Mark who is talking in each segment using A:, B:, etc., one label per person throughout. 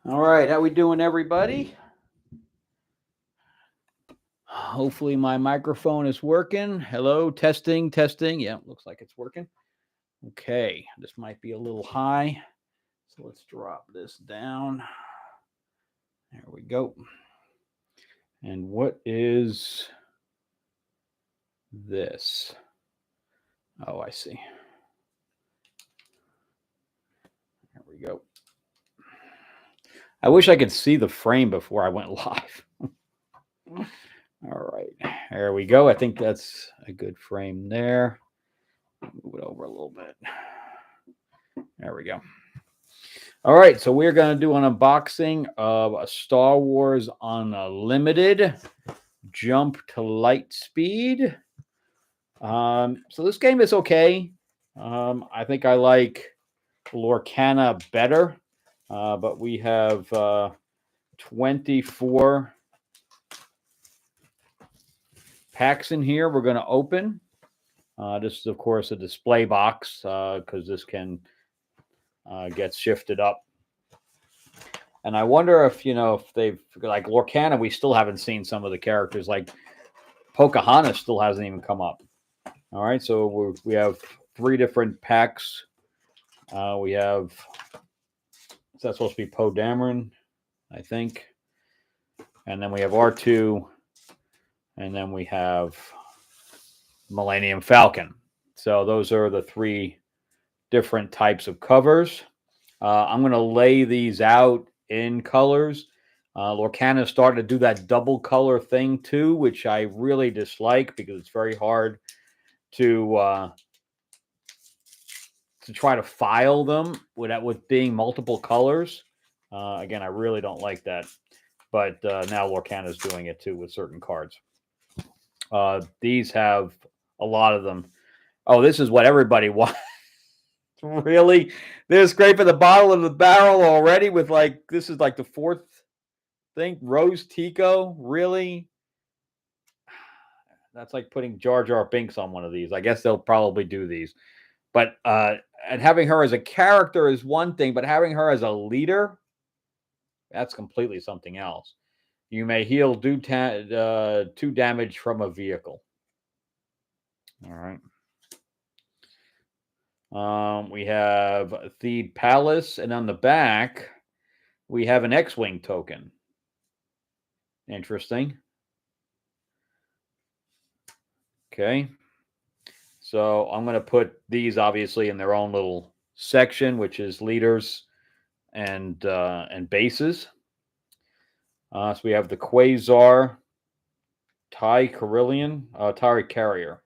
A: All right, how we doing, everybody? Hopefully my microphone is working. Hello, testing, testing. Yeah, looks like it's working. Okay, this might be a little high, so let's drop this down. There we go. And what is this? Oh, I see. There we go. I wish I could see the frame before I went live. All right, there we go. I think that's a good frame there. Move it over a little bit. There we go. All right, so we're going to do an unboxing of a Star Wars Unlimited Jump to Lightspeed. So this game is okay. I think I like Lorcana better, but we have 24 packs in here we're going to open. This is, of course, a display box because this can get shifted up. And I wonder if they've, like Lorcana, we still haven't seen some of the characters. Like Pocahontas still hasn't even come up. All right, so we have 3 different packs. We have, is that supposed to be Poe Dameron, I think. And then we have R2. And then we have Millennium Falcon. So those are the 3 different types of covers. I'm going to lay these out in colors. Lorcana started to do that double color thing too, which I really dislike because it's very hard to try to file them with being multiple colors. Again, I really don't like that. But now Lorcana is doing it too with certain cards. These have a lot of them. Oh, this is what everybody wants. Really? They're scraping the bottom of the barrel already with this is like the 4th thing. Rose Tico? Really? That's like putting Jar Jar Binks on one of these. I guess they'll probably do these. But and having her as a character is one thing, but having her as a leader, that's completely something else. You may heal 2 damage from a vehicle. All right. We have Theed Palace, and on the back, we have an X-Wing token. Interesting. Okay. So I'm going to put these obviously in their own little section, which is leaders and bases. So we have the Quasar TIE Carrier.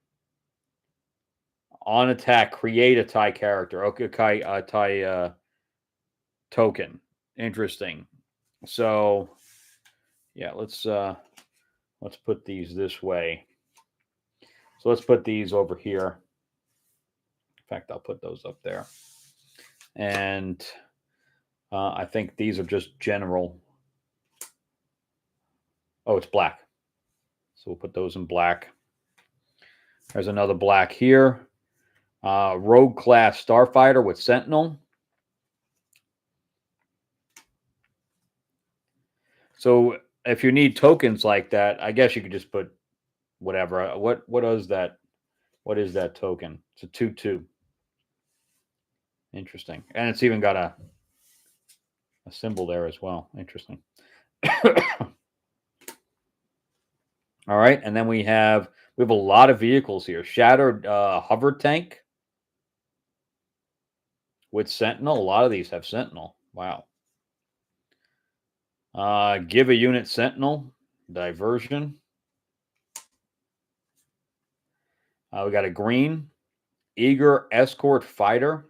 A: On attack, create a TIE character. Okay, TIE token. Interesting. So, yeah, let's put these this way. So let's put these over here. In fact, I'll put those up there. And I think these are just general. Oh, it's black. So we'll put those in black. There's another black here. Rogue class starfighter with Sentinel. So if you need tokens like that, I guess you could just put whatever. What is that? What is that token? It's a 2/2. Interesting. And it's even got a symbol there as well. Interesting. All right, and then we have a lot of vehicles here. Shattered hover tank with Sentinel. A lot of these have Sentinel. Wow. Give a unit Sentinel. Diversion. We got a green. Eager escort fighter.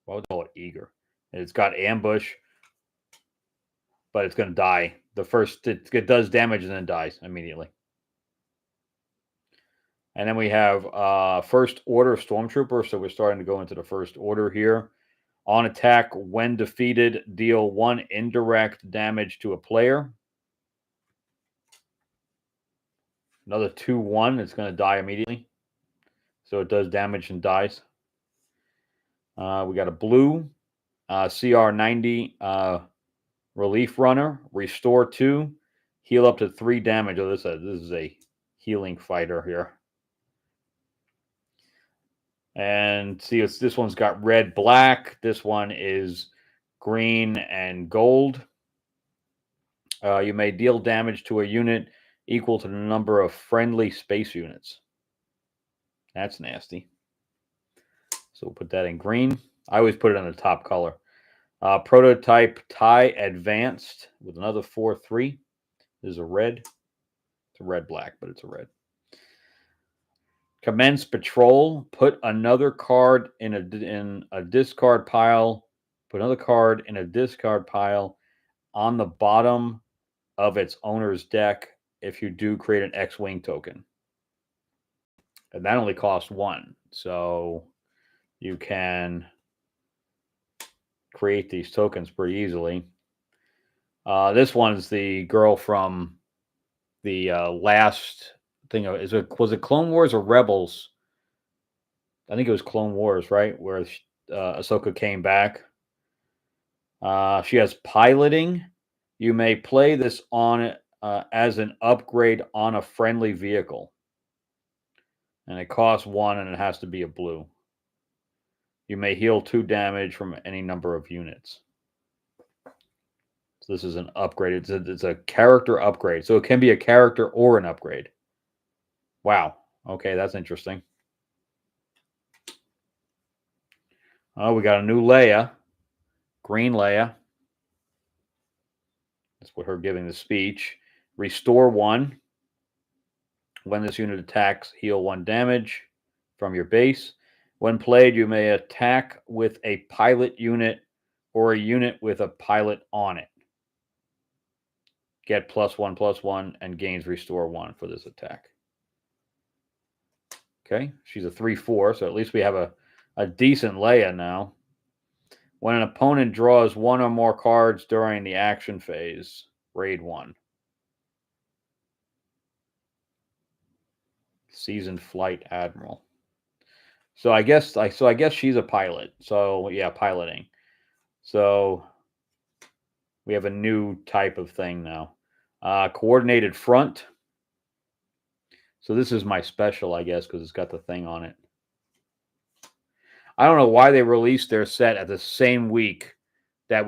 A: What would call it eager? It's got ambush, but it's going to die. It does damage and then dies immediately. And then we have first order stormtrooper. So we're starting to go into the first order here. On attack, when defeated, deal 1 indirect damage to a player. Another 2/1. It's going to die immediately. So it does damage and dies. We got a blue CR90 Relief Runner, restore 2, heal up to 3 damage. Oh, this is a healing fighter here. And see, this one's got red, black. This one is green and gold. You may deal damage to a unit equal to the number of friendly space units. That's nasty. So we'll put that in green. I always put it on the top color. Prototype tie advanced with another 4/3. This is a red. It's a red-black, but it's a red. Commence patrol. Put another card in a discard pile. Put another card in a discard pile on the bottom of its owner's deck if you do create an X-Wing token. And that only costs 1. So you can create these tokens pretty easily. This one's the girl from the last thing. Was it Clone Wars or Rebels? I think it was Clone Wars, right? Where Ahsoka came back. She has piloting. You may play this on as an upgrade on a friendly vehicle. And it costs 1 and it has to be a blue. You may heal 2 damage from any number of units. So this is an upgrade. It's a character upgrade. So it can be a character or an upgrade. Wow. Okay, that's interesting. Oh, we got a new Leia. Green Leia. That's what her giving the speech. Restore 1. When this unit attacks, heal 1 damage from your base. When played, you may attack with a pilot unit or a unit with a pilot on it. Get +1/+1 and gains restore 1 for this attack. Okay, she's a 3/4, so at least we have a decent Leia now. When an opponent draws 1 or more cards during the action phase, raid 1. Seasoned Flight Admiral. So I guess she's a pilot. So yeah, piloting. So we have a new type of thing now. Coordinated front. So this is my special, I guess, because it's got the thing on it. I don't know why they released their set at the same week that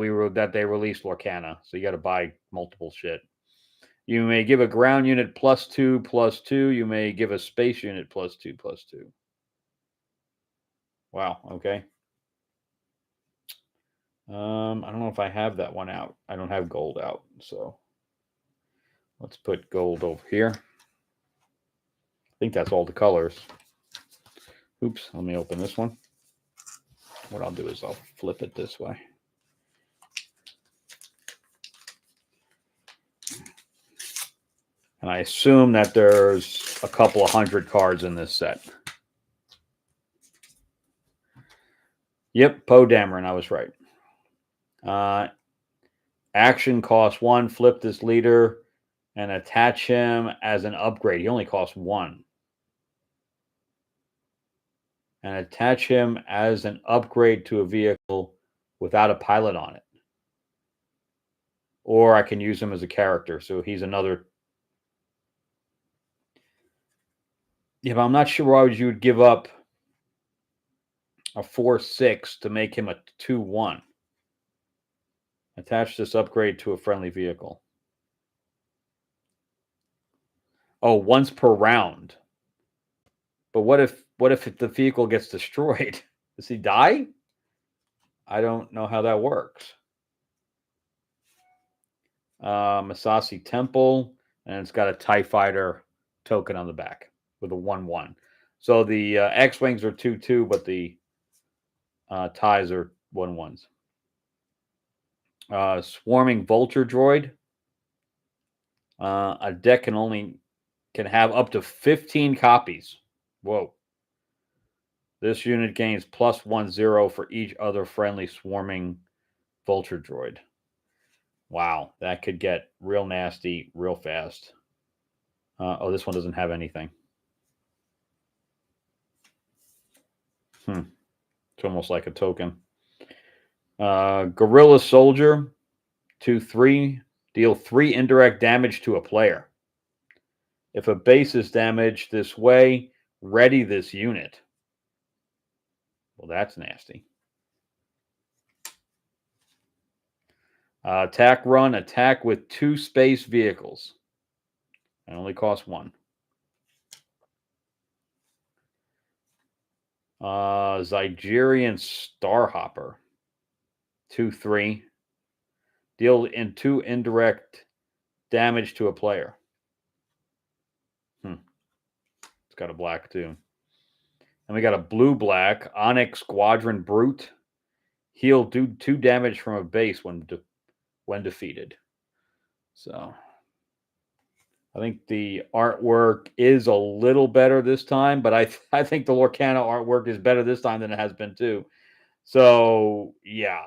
A: they released Lorcana. So you got to buy multiple shit. You may give a ground unit +2/+2. You may give a space unit +2/+2. Wow. Okay. I don't know if I have that one out. I don't have gold out, so let's put gold over here. I think that's all the colors. Oops, let me open this one. What I'll do is I'll flip it this way. And I assume that there's a couple of 100 cards in this set. Yep, Poe Dameron, I was right. Action costs 1. Flip this leader and attach him as an upgrade. He only costs 1. And attach him as an upgrade to a vehicle without a pilot on it. Or I can use him as a character. So he's another. Yeah, but I'm not sure why you would give up a 4/6 to make him a 2/1. Attach this upgrade to a friendly vehicle. Oh, once per round. But what if the vehicle gets destroyed? Does he die? I don't know how that works. Masasi Temple, and it's got a TIE Fighter token on the back with a 1/1. So the X-Wings are 2/2, but the TIEs are 1/1s. Swarming Vulture Droid. A deck can have up to 15 copies. Whoa. This unit gains +1/0 for each other friendly swarming vulture droid. Wow, that could get real nasty real fast. Oh, this one doesn't have anything. It's almost like a token. Guerrilla Soldier. 2/3. Deal 3 indirect damage to a player. If a base is damaged this way, ready this unit. Well, that's nasty. Attack run, attack with 2 space vehicles. It only costs 1. Zygerian Starhopper. 2/3. Deal in 2 indirect damage to a player. It's got a black too. And we got a blue-black Onyx Squadron Brute. Heal do 2 damage from a base when defeated. So I think the artwork is a little better this time, but I think the Lorcana artwork is better this time than it has been too. So yeah,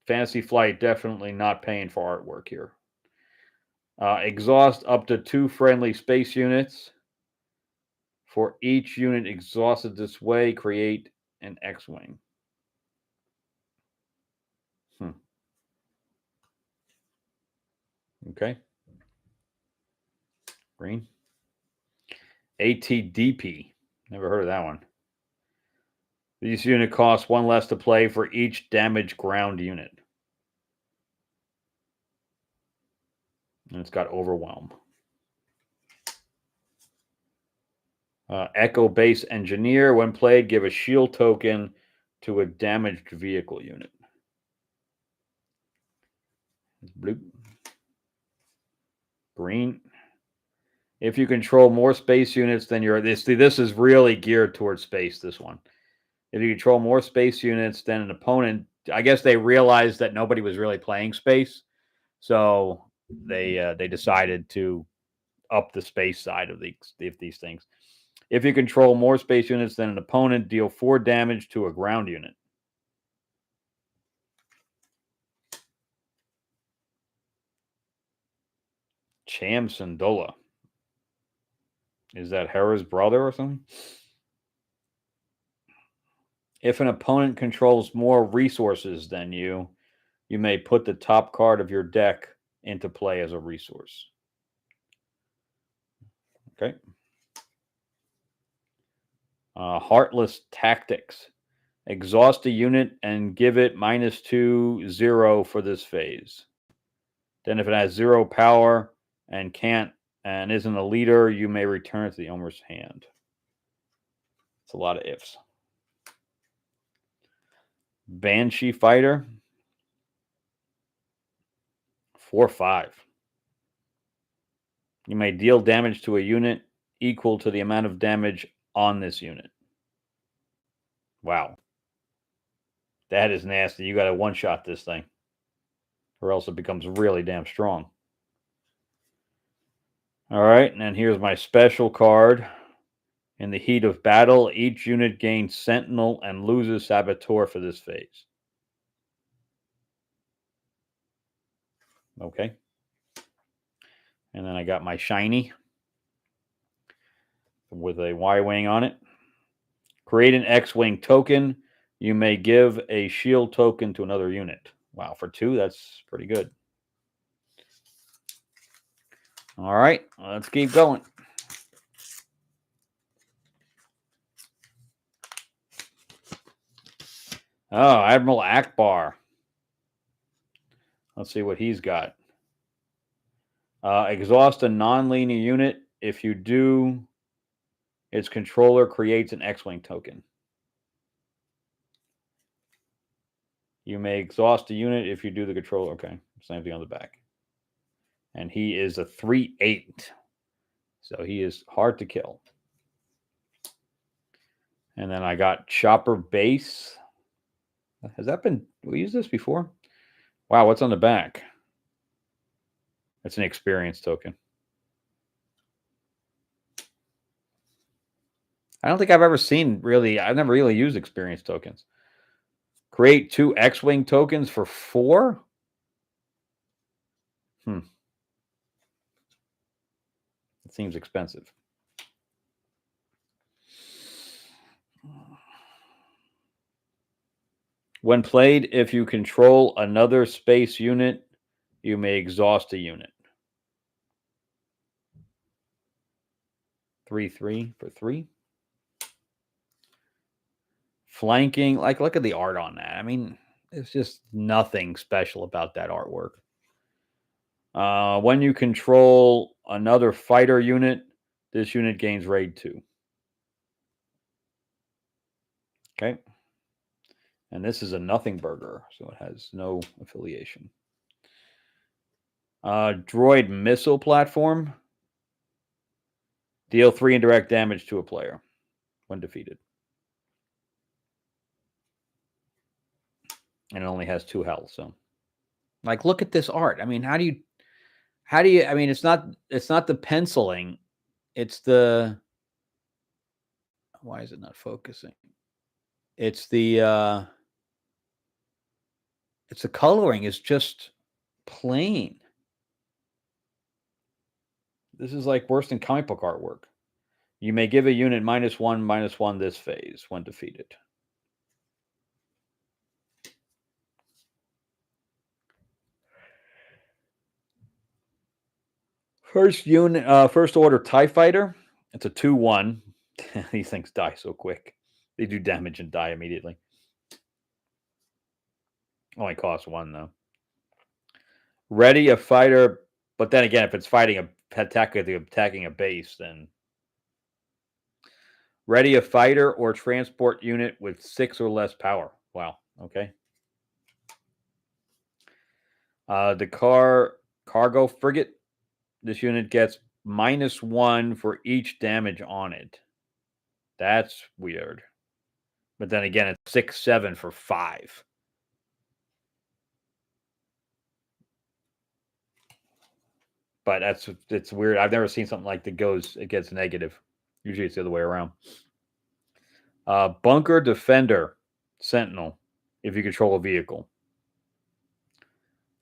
A: Fantasy Flight definitely not paying for artwork here. Exhaust up to 2 friendly space units. For each unit exhausted this way, create an X-Wing. Okay. Green. ATDP. Never heard of that one. This unit costs 1 less to play for each damaged ground unit. And it's got Overwhelm. Echo Base Engineer. When played, give a shield token to a damaged vehicle unit. Blue. Green. If you control more space units than your... This is really geared towards space, this one. If you control more space units than an opponent... I guess they realized that nobody was really playing space. So they decided to up the space side of these things. If you control more space units than an opponent, deal 4 damage to a ground unit. Cham Syndulla. Is that Hera's brother or something? If an opponent controls more resources than you, you may put the top card of your deck into play as a resource. Okay. Heartless Tactics. Exhaust a unit and give it -2/0 for this phase. Then if it has 0 power and isn't a leader, you may return it to the owner's hand. It's a lot of ifs. Banshee Fighter. 4/5. You may deal damage to a unit equal to the amount of damage on this unit. Wow. That is nasty. You got to one-shot this thing, or else it becomes really damn strong. All right, and then here's my special card. In the heat of battle, each unit gains Sentinel and loses Saboteur for this phase. Okay. And then I got my shiny with a Y-Wing on it. Create an X-Wing token. You may give a shield token to another unit. Wow, for 2, that's pretty good. All right, let's keep going. Oh, Admiral Akbar. Let's see what he's got. Exhaust a non-linear unit. If you do, its controller creates an X-Wing token. You may exhaust a unit if you do the controller. Okay, same thing on the back. And he is a 3/8. So he is hard to kill. And then I got Chopper Base. Has that been... We used this before? Wow, what's on the back? It's an experience token. I don't think I've ever seen really... I've never really used experience tokens. Create 2 X-Wing tokens for 4? It seems expensive. When played, if you control another space unit, you may exhaust a unit. 3/3 for 3. Flanking, like, look at the art on that. I mean, it's just nothing special about that artwork. When you control another fighter unit, this unit gains raid 2. Okay. And this is a nothing burger, so it has no affiliation. Droid missile platform. Deal 3 indirect damage to a player when defeated. And it only has 2 health, so. Like, look at this art. I mean, how do you I mean, it's not the penciling, it's the, why is it not focusing? It's the coloring is just plain. This is like worse than comic book artwork. You may give a unit -1/-1 this phase when defeated. First order TIE fighter. It's a 2/1. These things die so quick. They do damage and die immediately. Only costs 1 though. Ready a fighter, but then again, if it's fighting attacking a base, then ready a fighter or transport unit with 6 or less power. Wow. Okay. The cargo frigate. This unit gets -1 for each damage on it. That's weird. But then again, it's 6/7 for 5. But it's weird. I've never seen something like that it gets negative. Usually it's the other way around. Bunker defender sentinel if you control a vehicle.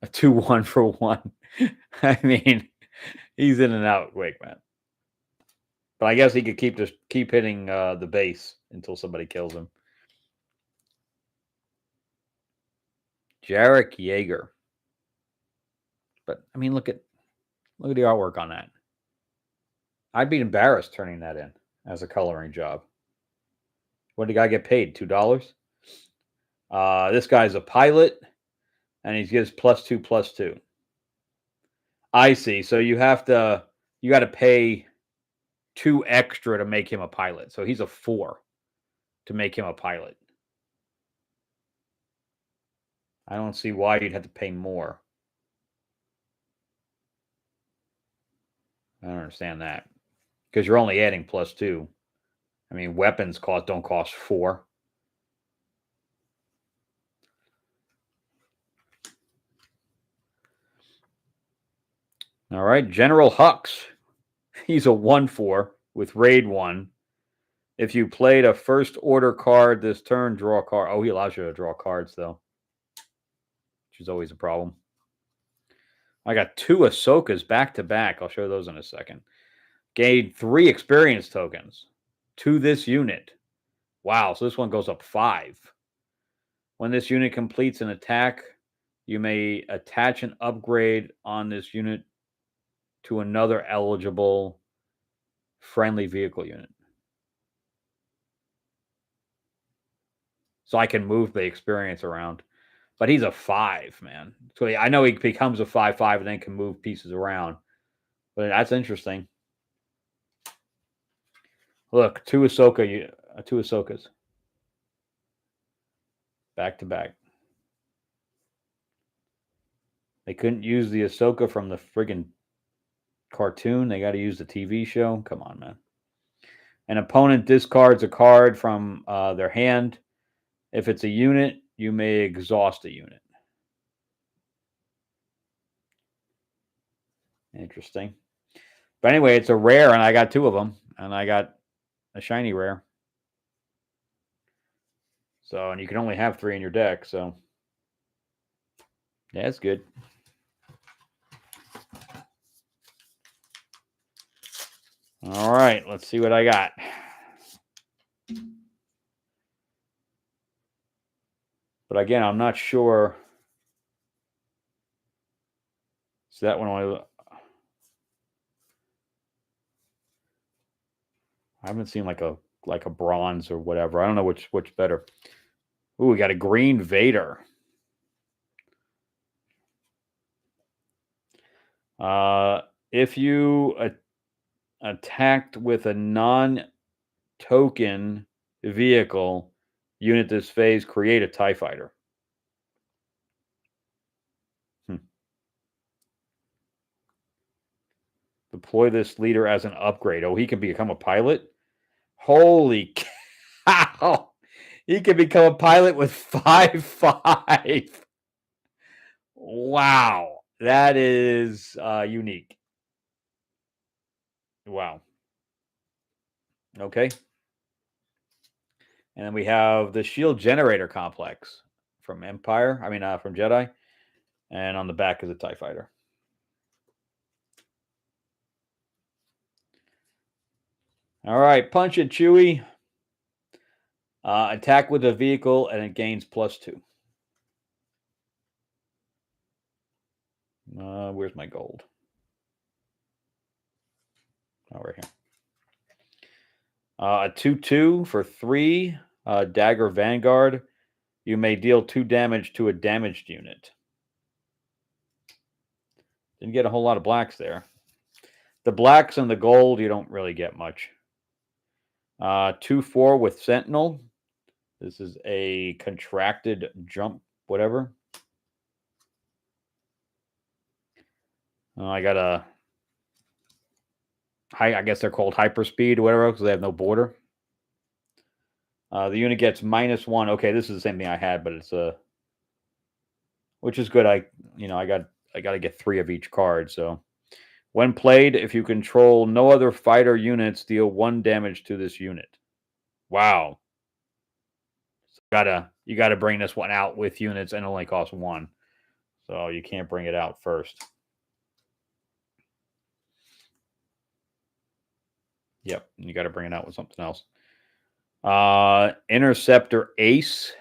A: A 2/1 for 1. I mean, he's in and out quick, man. But I guess he could keep hitting the base until somebody kills him. Jarek Yeager. But I mean, look at the artwork on that. I'd be embarrassed turning that in as a coloring job. What did the guy get paid? $2? This guy's a pilot, and he gives +2/+2. I see. So you got to pay 2 extra to make him a pilot. So he's a 4 to make him a pilot. I don't see why you'd have to pay more. I don't understand that. Because you're only adding +2. I mean, weapons don't cost 4. All right, General Hux. He's a 1/4 with raid 1. If you played a first order card this turn, draw a card. Oh, he allows you to draw cards though, which is always a problem. I got 2 Ahsokas back to back. I'll show those in a second. Gained 3 experience tokens to this unit. Wow, so this one goes up 5. When this unit completes an attack, you may attach an upgrade on this unit to another eligible friendly vehicle unit. So I can move the experience around. But he's a 5, man. So I know he becomes a 5/5 and then can move pieces around. But that's interesting. Look, 2 Ahsokas. Back to back. They couldn't use the Ahsoka from the friggin' cartoon. They got to use the TV show. Come on, man. An opponent discards a card from their hand. If it's a unit, you may exhaust a unit. Interesting. But anyway, it's a rare, and I got 2 of them, and I got a shiny rare. So, and you can only have 3 in your deck, so yeah, that's good. All right, let's see what I got. But again, I'm not sure. So that one only. I haven't seen like a bronze or whatever. I don't know which better. Ooh, we got a green Vader. If you attacked with a non-token vehicle unit this phase, create a TIE fighter. Deploy this leader as an upgrade. Oh, he can become a pilot? Holy cow! He can become a pilot with 5/5. Wow. That is unique. Wow. Okay. And then we have the shield generator complex from Empire. I mean, from Jedi. And on the back is a TIE fighter. All right. Punch it, Chewie. Attack with a vehicle and it gains +2. Where's my gold? Oh, right here. A 2/2 for 3. Dagger Vanguard. You may deal 2 damage to a damaged unit. Didn't get a whole lot of blacks there. The blacks and the gold, you don't really get much. 2/4 with Sentinel. This is a contracted jump, whatever. I got a high. I guess they're called hyperspeed or whatever because they have no border. The unit gets -1. Okay, this is the same thing I had, but it's which is good. I got to get 3 of each card. So when played, if you control no other fighter units, deal 1 damage to this unit. Wow. So you gotta bring this one out with units and it only costs 1. So you can't bring it out first. Yep, you got to bring it out with something else. Interceptor Ace,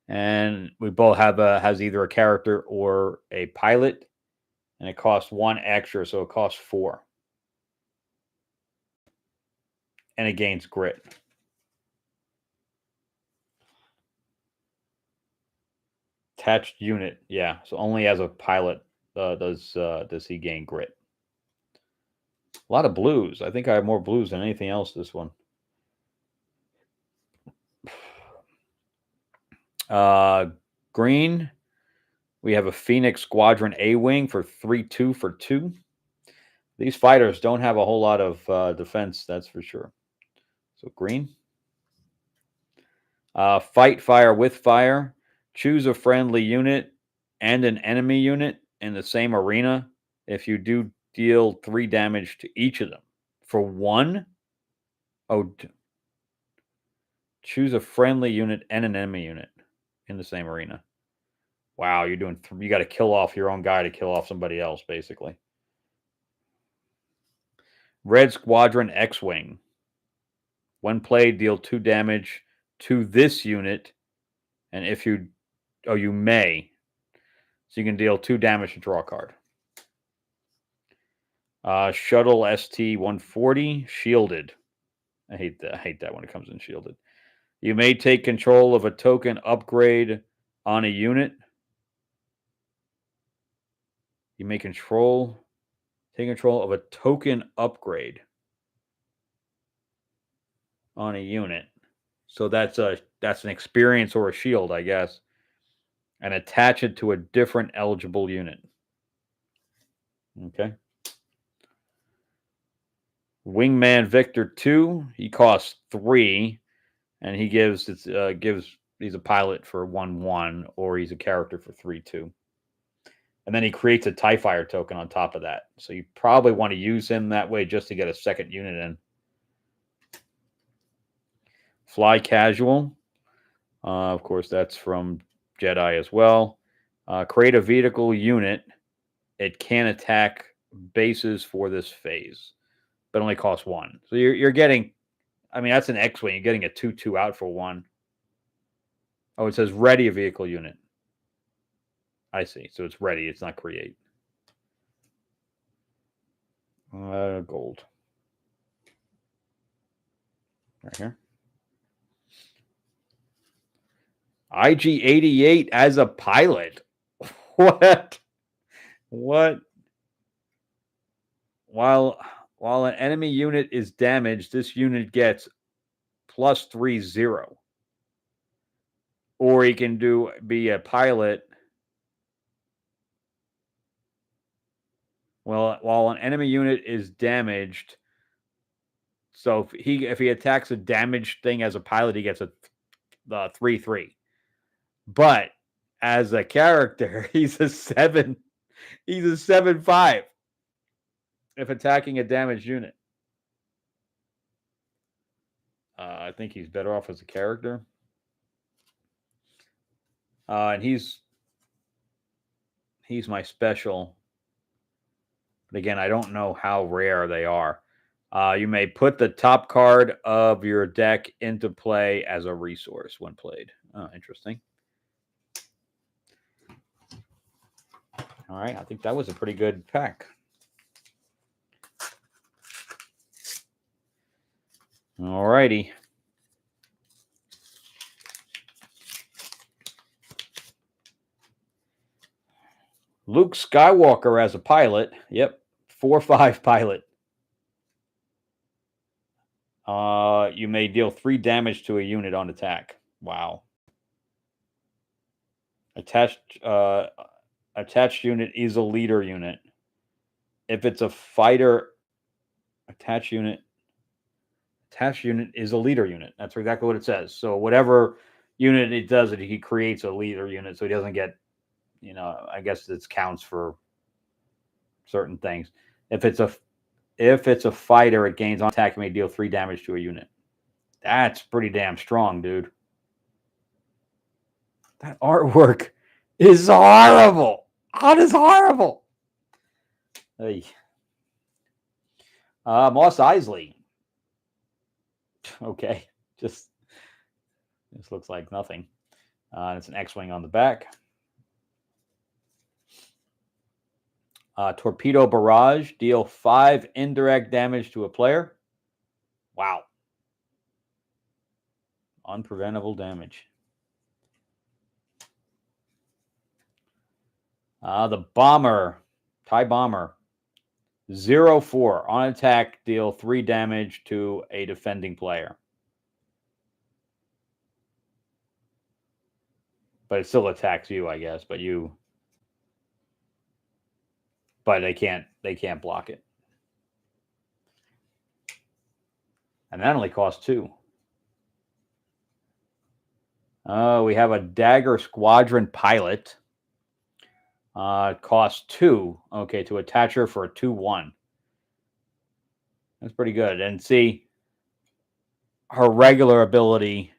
A: and we both have has either a character or a pilot, and it costs 1 extra, so it costs 4, and it gains grit. Attached unit, yeah. So only as a pilot does he gain grit. A lot of blues. I think I have more blues than anything else this one. Green. We have a Phoenix Squadron A-Wing for 3/2 for 2. These fighters don't have a whole lot of defense, that's for sure. So green. Fight fire with fire. Choose a friendly unit and an enemy unit in the same arena. If you do, deal 3 damage to each of them. For 1? Oh, choose a friendly unit and an enemy unit in the same arena. Wow, you got to kill off your own guy to kill off somebody else, basically. Red Squadron X-Wing. When played, deal 2 damage to this unit, and if you may. So you can deal 2 damage to draw a card. Shuttle ST-140, shielded. I hate that when it comes in shielded. You may take control of a token upgrade on a unit. You may take control of a token upgrade on a unit. So that's an experience or a shield, I guess. And attach it to a different eligible unit. Okay. Wingman Victor 2, he costs 3, and he gives he's a pilot for 1/1, or he's a character for 3/2. And then he creates a TIE Fighter token on top of that. So you probably want to use him that way just to get a second unit in. Fly Casual. Of course, that's from Jedi as well. Create a vehicle unit. It can attack bases for this phase, but only costs 1. So you're getting, I mean, that's an X-Wing. You're getting a 2/2 out for 1. Oh, it says ready a vehicle unit. I see. So it's ready. It's not create. Gold. Right here. IG-88 as a pilot. What? What? While an enemy unit is damaged, this unit gets +30. Or he can be a pilot. Well, while an enemy unit is damaged, so if he attacks a damaged thing as a pilot, he gets a 3/3. But as a character, he's a 7. He's a 7/5 if attacking a damaged unit. I think he's better off as a character. And he's my special. But again, I don't know how rare they are. You may put the top card of your deck into play as a resource when played. Oh, interesting. All right, I think that was a pretty good pack. All righty. Luke Skywalker as a pilot. Yep, 4/5 pilot. You may deal 3 damage to a unit on attack. Wow. Attached unit is a leader unit. If it's a fighter, attached unit is a leader unit. That's exactly what it says. So whatever unit it does, he creates a leader unit, so he doesn't get, I guess this counts for certain things. If it's a fighter, it gains on attack and may deal 3 damage to a unit. That's pretty damn strong, dude. That artwork is horrible. That is horrible. Hey. Moss Eisley. Okay. This looks like nothing. It's an X-Wing on the back. Torpedo Barrage. Deal 5 indirect damage to a player. Wow. Unpreventable damage. The Bomber. TIE Bomber. 0/4. On attack, deal 3 damage to a defending player. But it still attacks you, I guess. But they can't block it. And that only costs 2. We have a Dagger Squadron pilot. Costs 2. Okay, to attach her for a 2/1. That's pretty good. And see, her regular ability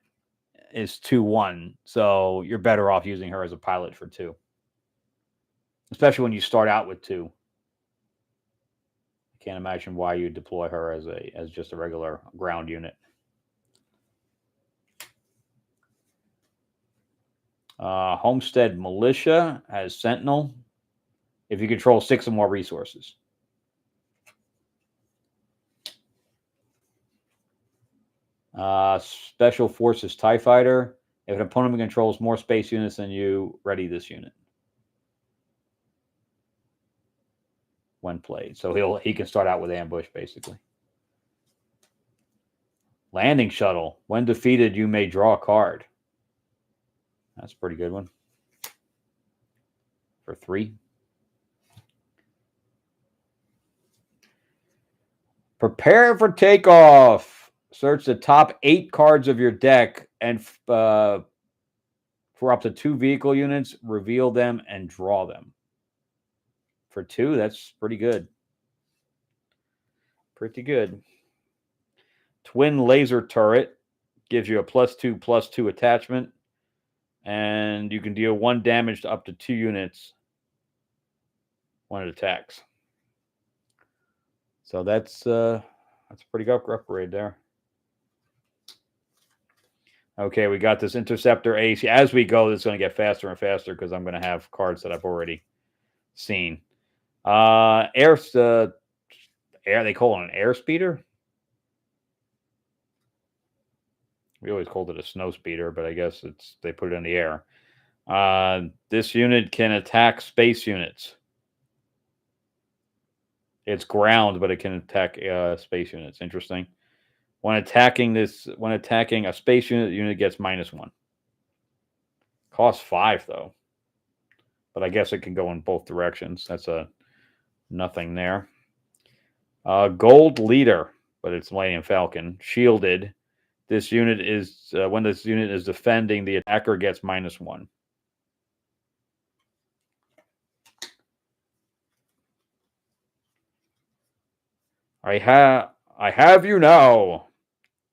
A: is 2/1, so you're better off using her as a pilot for 2. Especially when you start out with 2. I can't imagine why you deploy her as just a regular ground unit. Homestead Militia has Sentinel. If you control 6 or more resources. Special Forces TIE Fighter. If an opponent controls more space units than you, ready this unit when played. So he can start out with ambush, basically. Landing Shuttle. When defeated, you may draw a card. That's a pretty good one. For 3. Prepare for takeoff. Search the top 8 cards of your deck and for up to 2 vehicle units, reveal them and draw them. For 2, that's pretty good. Pretty good. Twin Laser Turret gives you a +2/+2 attachment, and you can deal 1 damage to up to 2 units when it attacks. So that's a pretty good upgrade there. Okay, we got this Interceptor Ace. As we go, it's going to get faster and faster because I'm going to have cards that I've already seen. Air, they call it an air speeder. We always called it a snow speeder, but I guess they put it in the air. This unit can attack space units. It's ground, but it can attack space units. Interesting. When attacking a space unit, the unit gets -1. Costs 5 though, but I guess it can go in both directions. That's a nothing there. Gold leader, but it's Millennium Falcon. Shielded. This unit is when this unit is defending, the attacker gets -1. I have you now.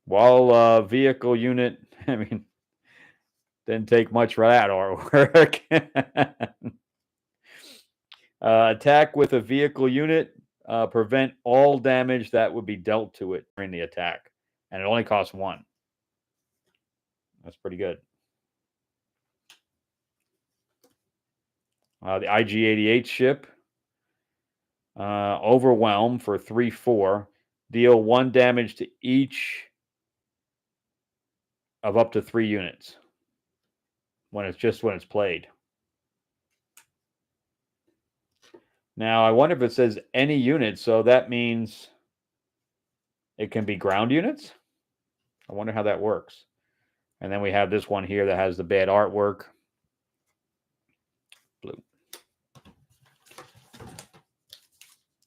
A: While vehicle unit, I mean, didn't take much for that artwork. Attack with a vehicle unit. Prevent all damage that would be dealt to it during the attack. And it only costs 1. That's pretty good. The IG-88 ship. Overwhelm for 3/4. Deal 1 damage to each of up to 3 units when it's played. Now, I wonder if it says any unit, so that means it can be ground units? I wonder how that works. And then we have this one here that has the bad artwork. Blue.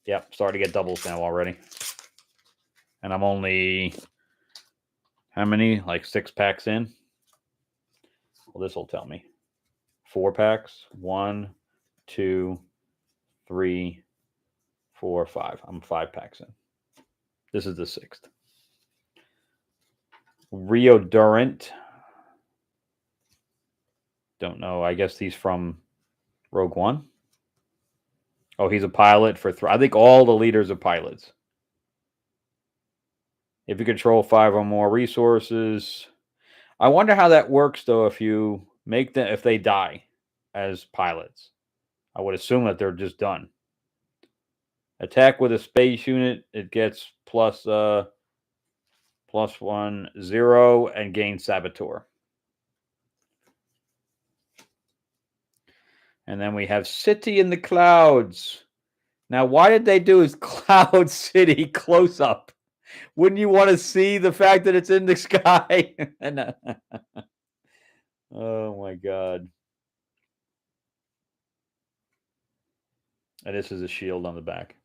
A: Yep, starting to get doubles now already. And I'm only, how many? Like 6 packs in? Well, this will tell me. 4 packs. 1, 2, 3, 4, 5. I'm 5 packs in. This is the 6th. Rio Durant. Don't know. I guess he's from Rogue One. Oh, he's a pilot for I think all the leaders are pilots. If you control 5 or more resources. I wonder how that works, though, if you make them, if they die as pilots. I would assume that they're just done. Attack with a space unit, it gets +1, 0, and gain Saboteur. And then we have City in the Clouds. Now, why did they do his Cloud City close up? Wouldn't you want to see the fact that it's in the sky? Oh my God. And this is a shield on the back.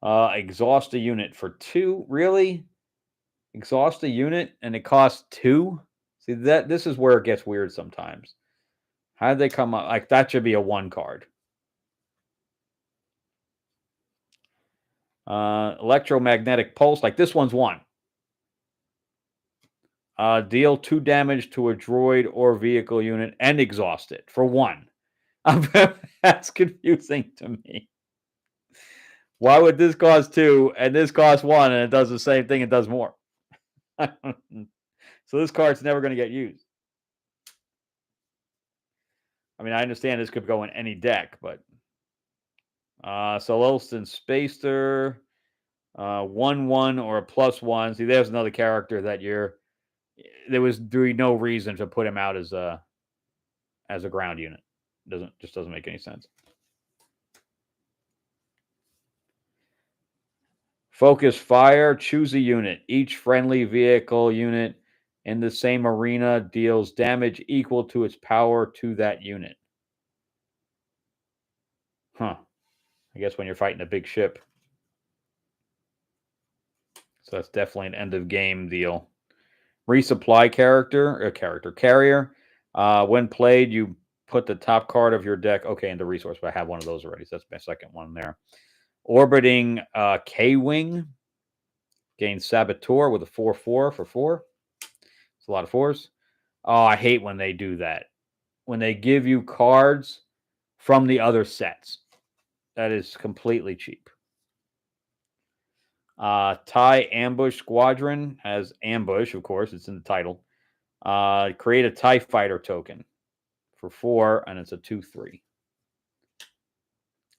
A: Exhaust a unit for 2. Really? Exhaust a unit and it costs 2? See, this is where it gets weird sometimes. How did they come up? Like, that should be a 1 card. Electromagnetic pulse. Like, this one's 1. Deal 2 damage to a droid or vehicle unit and exhaust it for 1. That's confusing to me. Why would this cost 2 and this cost 1 and it does the same thing and does more? So this card's never going to get used. I mean, I understand this could go in any deck, but so Elston Spacer, 1/1 or a +1. See, there's another character that there was no reason to put him out as a ground unit. Doesn't make any sense. Focus fire, choose a unit. Each friendly vehicle unit in the same arena deals damage equal to its power to that unit. Huh. I guess when you're fighting a big ship. So that's definitely an end of game deal. Resupply carrier. When played, you put the top card of your deck, into resource, but I have one of those already, so that's my second one there. Orbiting K-Wing. Gains Saboteur with a 4/4 for 4. It's a lot of 4s. Oh, I hate when they do that. When they give you cards from the other sets. That is completely cheap. TIE Ambush Squadron has ambush, of course, it's in the title. Create a TIE Fighter token for 4, and it's a 2/3.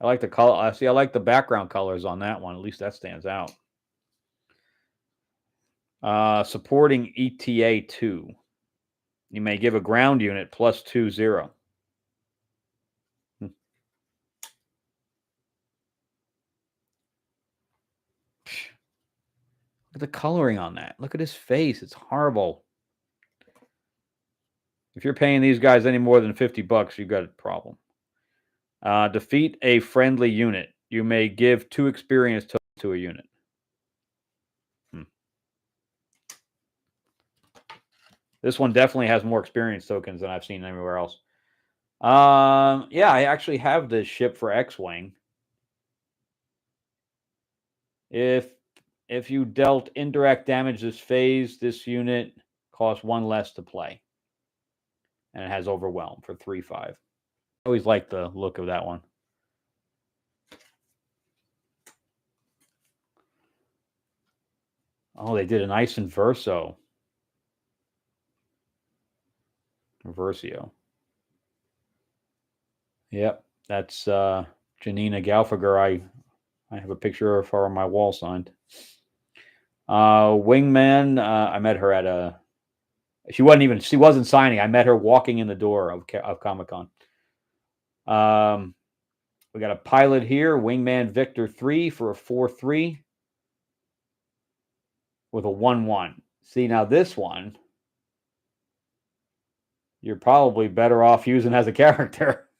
A: I like the color. I like the background colors on that one. At least that stands out. Supporting ETA 2. You may give a ground unit +2/0. Look at the coloring on that. Look at his face. It's horrible. If you're paying these guys any more than $50, you've got a problem. Defeat a friendly unit. You may give 2 experience tokens to a unit. This one definitely has more experience tokens than I've seen anywhere else. Yeah, I actually have this ship for X-Wing. If you dealt indirect damage this phase, this unit costs 1 less to play. And it has Overwhelm for 3/5. I always like the look of that one. Oh, they did a nice Inverso. Yep, that's Janina Galfager. I have a picture of her on my wall signed. Wingman, I met her at a. She wasn't signing. I met her walking in the door of Comic-Con. We got a pilot here, Wingman Victor 3 for a 4/3 with a 1/1. See, now this one, you're probably better off using as a character.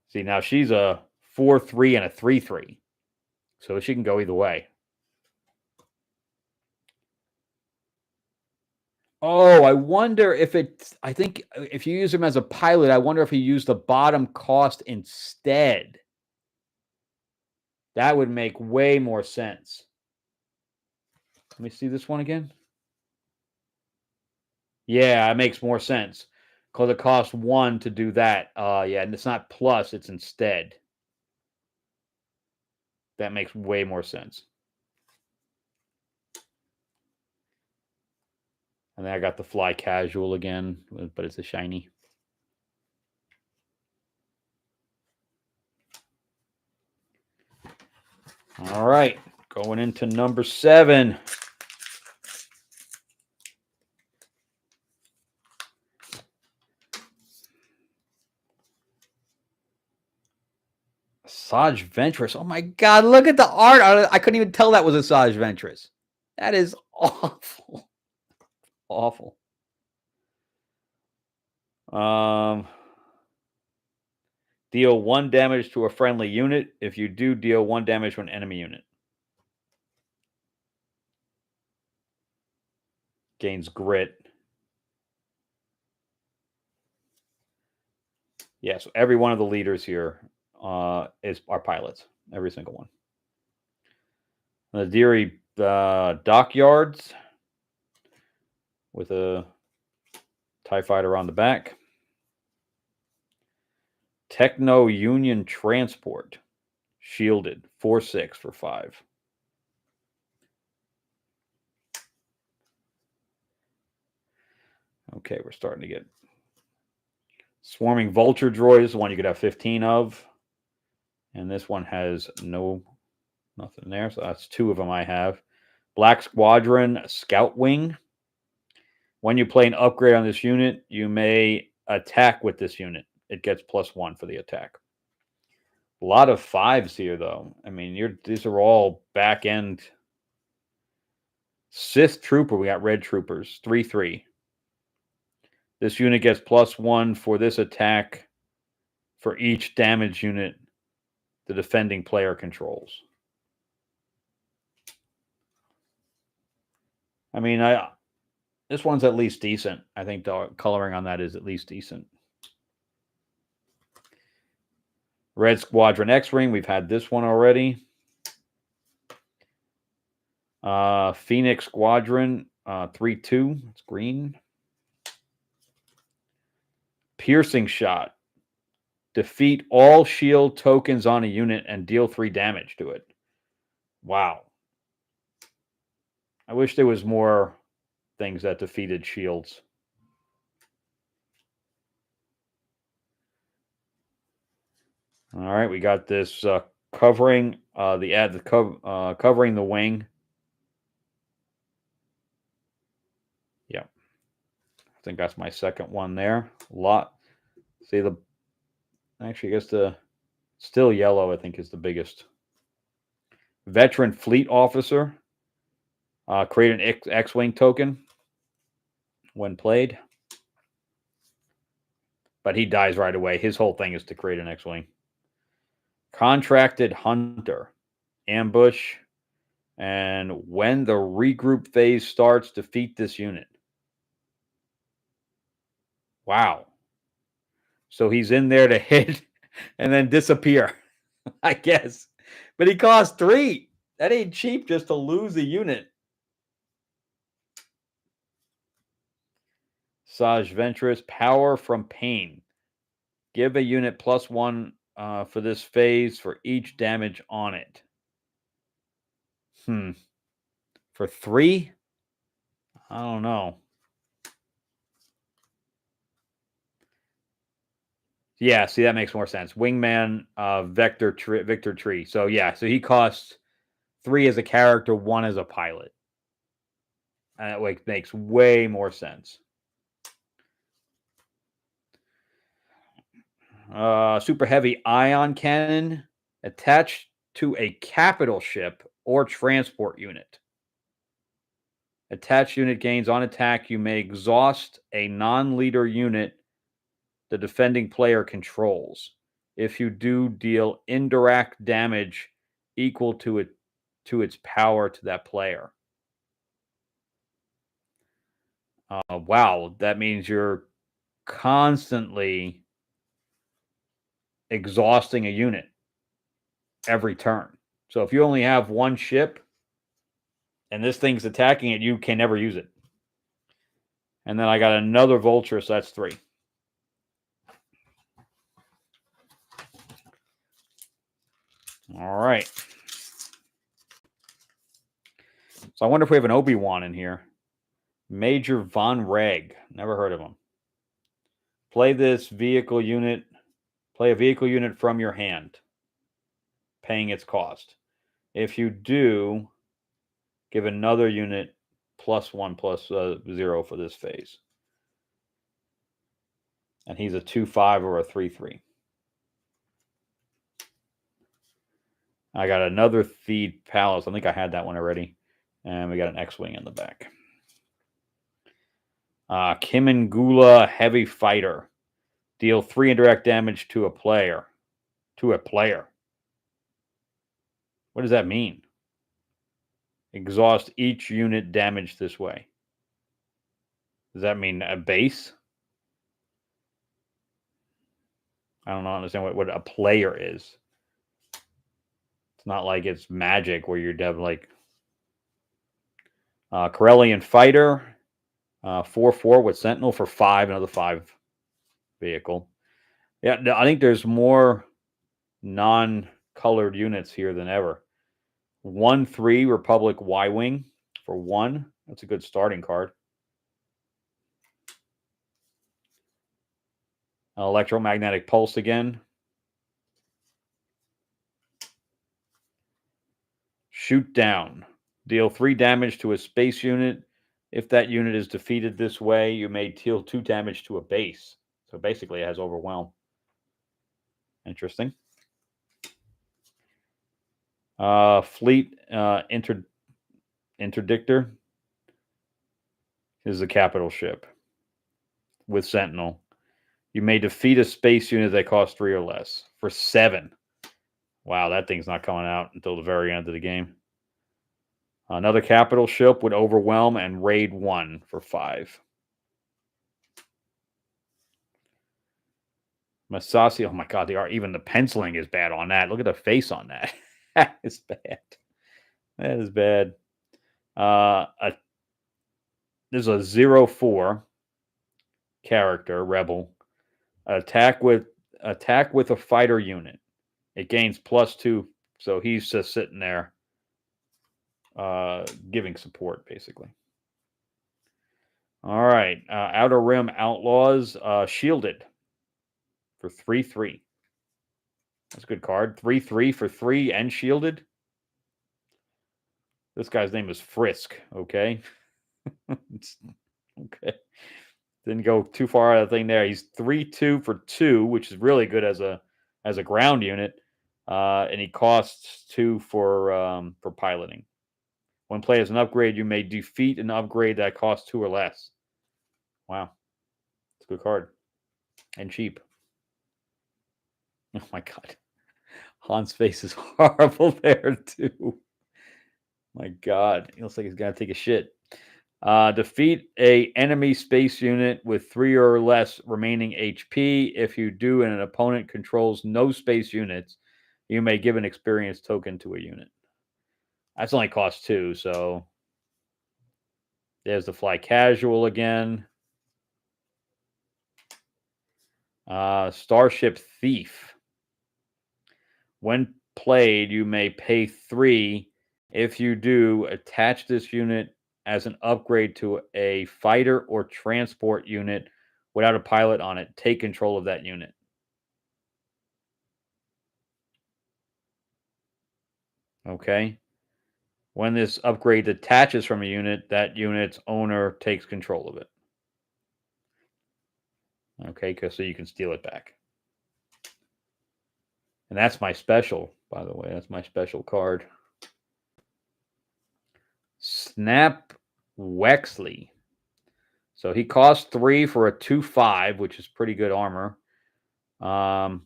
A: See, now she's a 4/3 and a 3/3. So she can go either way. Oh, I wonder if I think if you use him as a pilot, I wonder if you use the bottom cost instead. That would make way more sense. Let me see this one again. Yeah, it makes more sense because it costs 1 to do that. Yeah, and it's not plus, it's instead. That makes way more sense. And then I got the Fly Casual again, but it's a shiny. All right, going into number 7. Asajj Ventress. Oh my God, look at the art. I couldn't even tell that was Asajj Ventress. That is awful. Awful. Deal 1 damage to a friendly unit. If you do, deal 1 damage to an enemy unit. Gains grit. Yeah, so every one of the leaders here is our pilots. Every single one. The Deary Dockyards with a TIE Fighter on the back. Techno Union Transport. Shielded. 4/6 for 5. Okay, we're starting to get Swarming Vulture Droid is the one you could have 15 of. And this one has nothing there. So that's 2 of them I have. Black Squadron Scout Wing. When you play an upgrade on this unit, you may attack with this unit. It gets +1 for the attack. A lot of 5s here, though. I mean, these are all back end. Sith Trooper, we got Red Troopers, 3/3. This unit gets +1 for this attack for each damage unit the defending player controls. I mean, this one's at least decent. I think the coloring on that is at least decent. Red Squadron X-Wing, we've had this one already. Phoenix Squadron, 3/2. It's green. Piercing Shot. Defeat all shield tokens on a unit and deal 3 damage to it. Wow. I wish there was more things that defeated shields. All right, we got this covering covering the wing. Yeah, I think that's my second one there. A lot. See the actually, I guess the still yellow. I think is the biggest. Veteran fleet officer. Create an X-wing token when played, but he dies right away. His whole thing is to create an X-wing. Contracted hunter. Ambush. And when the regroup phase starts, defeat this unit. Wow. So he's in there to hit and then disappear, I guess. But he costs 3. That ain't cheap just to lose a unit. Saj Ventress, power from pain. Give a unit +1 for this phase for each damage on it. For 3? I don't know. Yeah, see, that makes more sense. Wingman, Victor Tree. So, yeah, so he costs 3 as a character, 1 as a pilot. And that makes way more sense. Super heavy ion cannon attached to a capital ship or transport unit. Attached unit gains on attack. You may exhaust a non-leader unit the defending player controls. If you do, deal indirect damage equal to its power to that player. Wow, that means you're constantly exhausting a unit every turn. So if you only have one ship and this thing's attacking it, you can never use it. And then I got another vulture, so that's 3. All right. So I wonder if we have an Obi-Wan in here. Major Von Reg. Never heard of him. Play this vehicle unit. Play a vehicle unit from your hand, paying its cost. If you do, give another unit +1/+0 for this phase. And he's a 2/5 or a 3/3. I got another Theed Palace. I think I had that one already. And we got an X-Wing in the back. Kimingula Heavy Fighter. Deal 3 indirect damage to a player. What does that mean? Exhaust each unit damage this way. Does that mean a base? I don't understand what a player is. It's not like it's Magic where you'd have like Corellian Fighter, 4/4 with Sentinel for 5, another 5 vehicle. Yeah, I think there's more non-colored units here than ever. 1/3 Republic Y-Wing for 1. That's a good starting card. Electromagnetic Pulse again. Shoot down. Deal 3 damage to a space unit. If that unit is defeated this way, you may deal 2 damage to a base. So basically it has Overwhelm. Interesting. Fleet Interdictor is a capital ship with Sentinel. You may defeat a space unit that costs 3 or less for 7. Wow, that thing's not coming out until the very end of the game. Another capital ship would Overwhelm and Raid 1 for 5. Masasi, oh my God, even the penciling is bad on that. Look at the face on that. That is bad. That is bad. There's a 0/4 character, Rebel. Attack with attack with a fighter unit. It gains +2, so he's just sitting there giving support, basically. All right. Outer Rim Outlaws, shielded for 3/3. That's a good card. 3/3 for 3 and shielded. This guy's name is Frisk. Okay. Okay. Didn't go too far out of the thing there. He's 3/2 for 2, which is really good as a ground unit. And he costs 2 for piloting. When played as an upgrade, you may defeat an upgrade that costs 2 or less. Wow. It's a good card. And cheap. Oh my god. Han's face is horrible there too. My god. He looks like he's gonna take a shit. Defeat a enemy space unit with 3 or less remaining HP. If you do and an opponent controls no space units, you may give an experience token to a unit. That's only cost 2, so there's the fly casual again. Starship Thief. When played, you may pay 3. If you do, attach this unit as an upgrade to a fighter or transport unit without a pilot on it. Take control of that unit. Okay. When this upgrade detaches from a unit, that unit's owner takes control of it. Okay, so you can steal it back. And that's my special, by the way. That's my special card. Snap Wexley. So he costs 3 for a 2/5, which is pretty good armor. The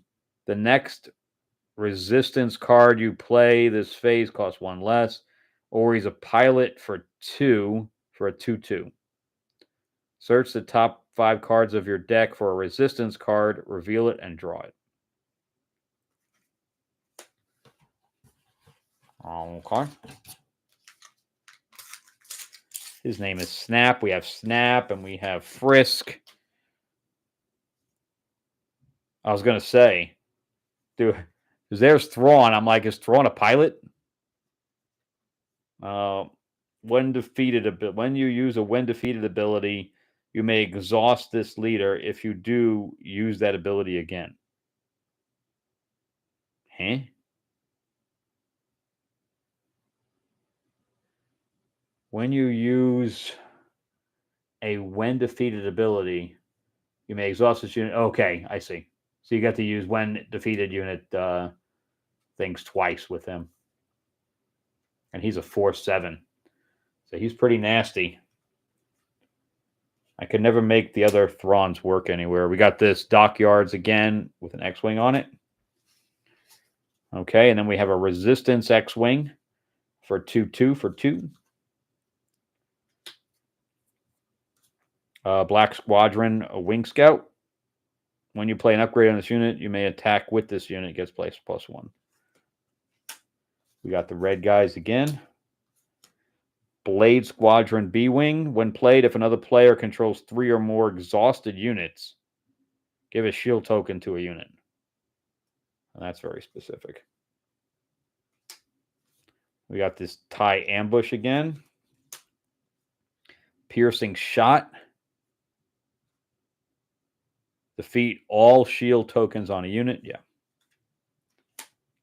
A: next resistance card you play this phase costs 1 less, or he's a pilot for 2 for a 2/2. Search the top 5 cards of your deck for a resistance card, reveal it, and draw it. Okay. His name is Snap. We have Snap and we have Frisk. I was gonna say, dude, because there's Thrawn. I'm like, is Thrawn a pilot? When you use a when defeated ability, you may exhaust this leader. If you do, use that ability again. Huh? When you use a when defeated ability, you may exhaust this unit. Okay, I see. So you got to use when defeated unit things twice with him. And he's a 4/7. So he's pretty nasty. I could never make the other Throns work anywhere. We got this Dockyards again with an X-Wing on it. Okay, and then we have a Resistance X-Wing for 2/2 for 2. Black Squadron, a Wing Scout. When you play an upgrade on this unit, you may attack with this unit. It gets placed +1. We got the red guys again. Blade Squadron B-Wing. When played, if another player controls 3 or more exhausted units, give a shield token to a unit. And that's very specific. We got this TIE Ambush again. Piercing Shot. Defeat all shield tokens on a unit. Yeah.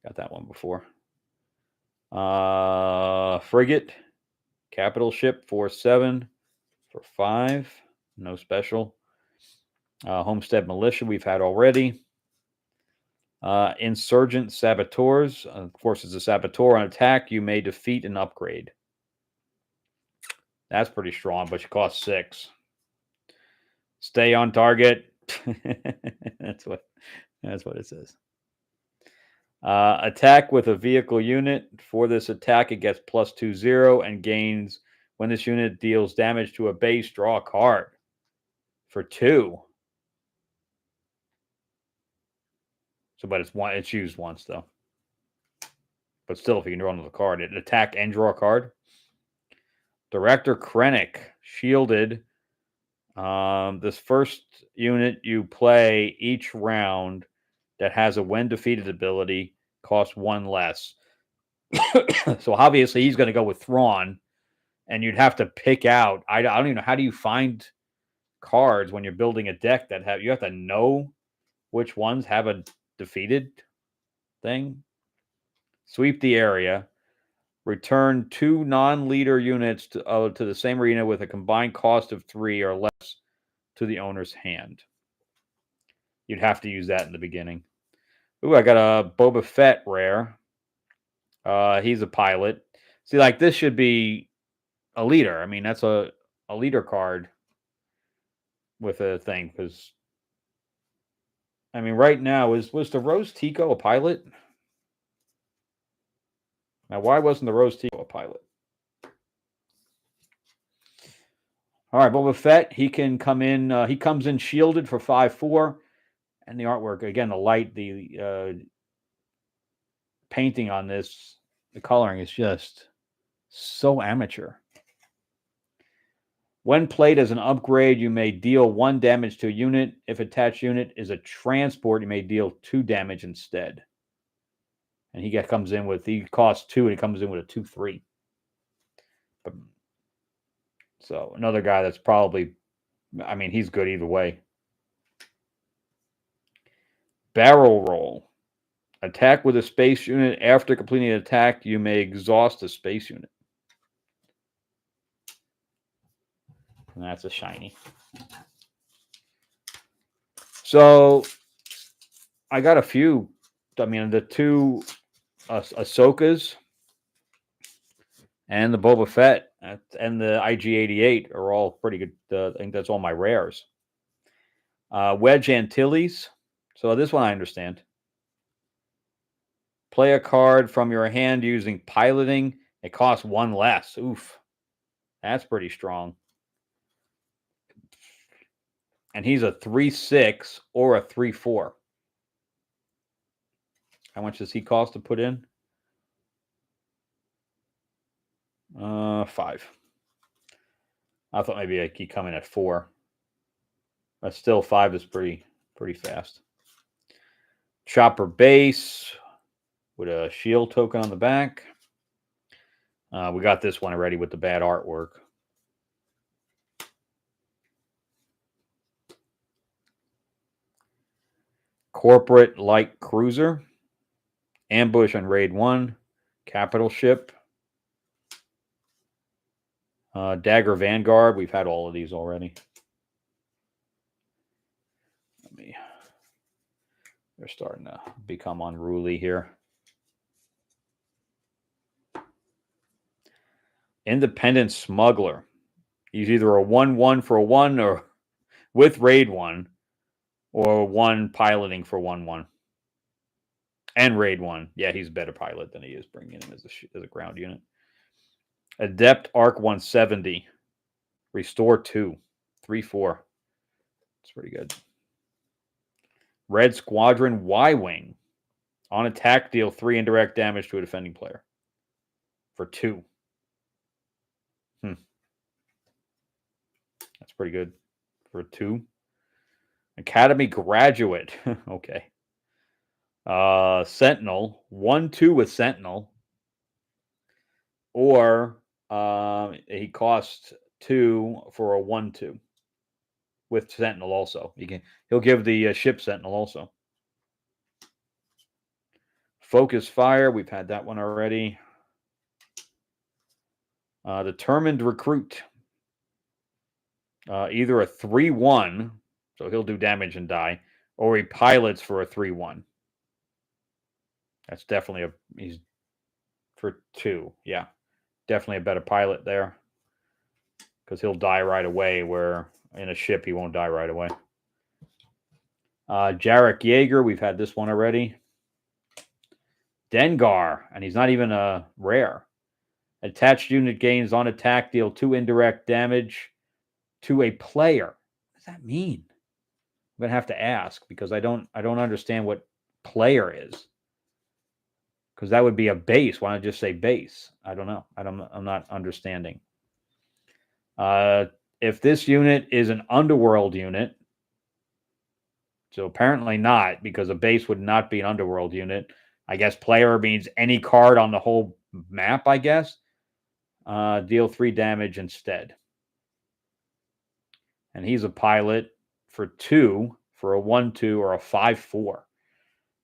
A: Got that one before. Frigate. Capital Ship 4/7 for 5. No special. Homestead Militia we've had already. Insurgent Saboteurs. Of course, as a Saboteur on attack, you may defeat an upgrade. That's pretty strong, but you cost 6. Stay on target. That's what it says. Attack with a vehicle unit. For this attack, it gets +2/0 and gains when this unit deals damage to a base. Draw a card for 2. So, but it's used once though. But still, if you can draw another card, it attack and draw a card. Director Krennic, shielded. This first unit you play each round that has a when defeated ability, costs 1 less. So obviously he's going to go with Thrawn, and you'd have to pick out. I don't even know, how do you find cards when you're building a deck that you have to know which ones have a defeated thing. Sweep the area. Return 2 non-leader units to the same arena with a combined cost of 3 or less to the owner's hand. You'd have to use that in the beginning. Ooh, I got a Boba Fett rare. He's a pilot. See, like, this should be a leader. I mean, that's a leader card with a thing. Because, I mean, right now, was the Rose Tico a pilot? Now, why wasn't the Rose Tico a pilot? All right, Boba Fett, he can come in. He comes in shielded for 5/4. And the artwork, again, the painting on this, the coloring is just so amateur. When played as an upgrade, you may deal 1 damage to a unit. If attached unit is a transport, you may deal 2 damage instead. And he costs 2, and he comes in with a 2/3. So another guy that's probably, I mean, he's good either way. Barrel roll. Attack with a space unit. After completing an attack, you may exhaust a space unit. And that's a shiny. So I got a few. I mean, the 2 Ahsokas and the Boba Fett and the IG-88 are all pretty good. I think that's all my rares. Wedge Antilles. So this one I understand. Play a card from your hand using piloting. It costs 1 less. Oof. That's pretty strong. And he's a 3/6 or a 3/4. How much does he cost to put in? 5. I thought maybe he'd come in at 4. But still, 5 is pretty fast. Chopper base with a shield token on the back. We got this one already with the bad artwork. Corporate light cruiser. Ambush on raid 1. Capital ship. Dagger Vanguard. We've had all of these already. They're starting to become unruly here. Independent Smuggler. He's either a 1/1 for a 1 or with raid 1, or 1 piloting for 1/1. And raid 1. Yeah, he's a better pilot than he is bringing him as a ground unit. Adept Arc 170. Restore 2. 3/4. It's pretty good. Red Squadron Y-Wing. On attack, deal 3 indirect damage to a defending player. For 2. That's pretty good. For 2. Academy Graduate. Okay. Sentinel. 1/2 with Sentinel. Or he costs 2 for a 1/2 with Sentinel also. He'll give the ship Sentinel also. Focus Fire. We've had that one already. Determined Recruit. Either a 3/1, so he'll do damage and die, or he pilots for a 3/1. That's definitely he's for 2. Yeah, definitely a better pilot there, because he'll die right away, where in a ship he won't die right away. Jarek Yeager, we've had this one already. Dengar, and he's not even a rare. Attached unit gains on attack, deal 2 indirect damage to a player. What does that mean? I'm gonna have to ask, because I don't understand what player is. Because that would be a base. Why not just say base? I don't know. I'm not understanding. If this unit is an underworld unit, So apparently not, because a base would not be an underworld unit. I guess player means any card on the whole map, I guess. Deal 3 damage instead. And he's a pilot for 2, for a 1/2 or a 5/4.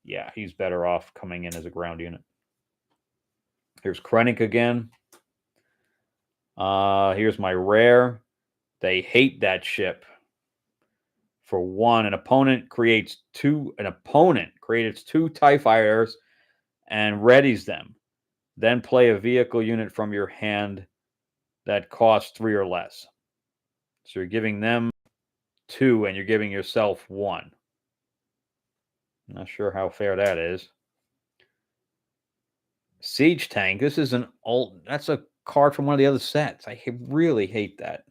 A: Yeah, he's better off coming in as a ground unit. Here's Krennic again. Here's my rare. They hate that ship. For 1, an opponent creates 2 TIE fighters and readies them. Then play a vehicle unit from your hand that costs 3 or less. So you're giving them 2 and you're giving yourself 1. Not sure how fair that is. Siege Tank. This is an old. That's a card from one of the other sets. I really hate that.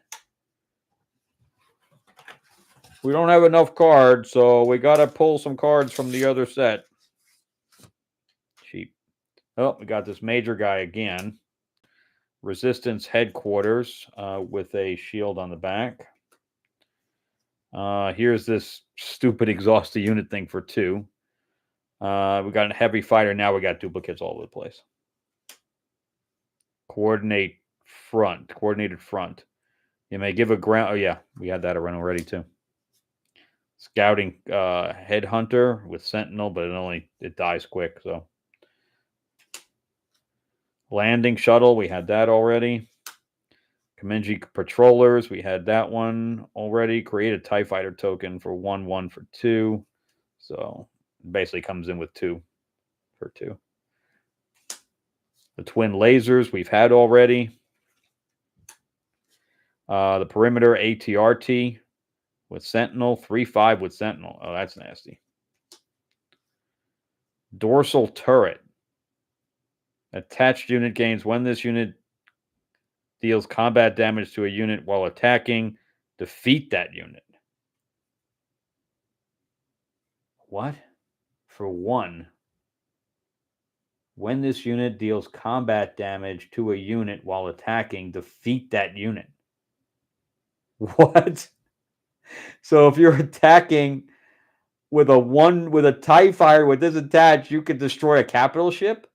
A: We don't have enough cards, so we got to pull some cards from the other set. Cheap. Oh, we got this major guy again. Resistance Headquarters with a shield on the back. Here's this stupid exhausted unit thing for 2. We got a heavy fighter. Now we got duplicates all over the place. Coordinated front. You may give a ground. Oh, yeah. We had that around already, too. Scouting Headhunter with Sentinel, but it dies quick, so. Landing Shuttle. We had that already. Kamenji Patrollers. We had that one already. Create a TIE Fighter token for 1/1 for 2. So basically comes in with 2 for 2. The Twin Lasers we've had already. The Perimeter ATRT with Sentinel. 3/5 with Sentinel. Oh, that's nasty. Dorsal Turret. Attached unit gains when this unit deals combat damage to a unit while attacking. Defeat that unit. What? For 1. When this unit deals combat damage to a unit while attacking, defeat that unit. What? So if you're attacking with a TIE fighter with this attached, you could destroy a capital ship?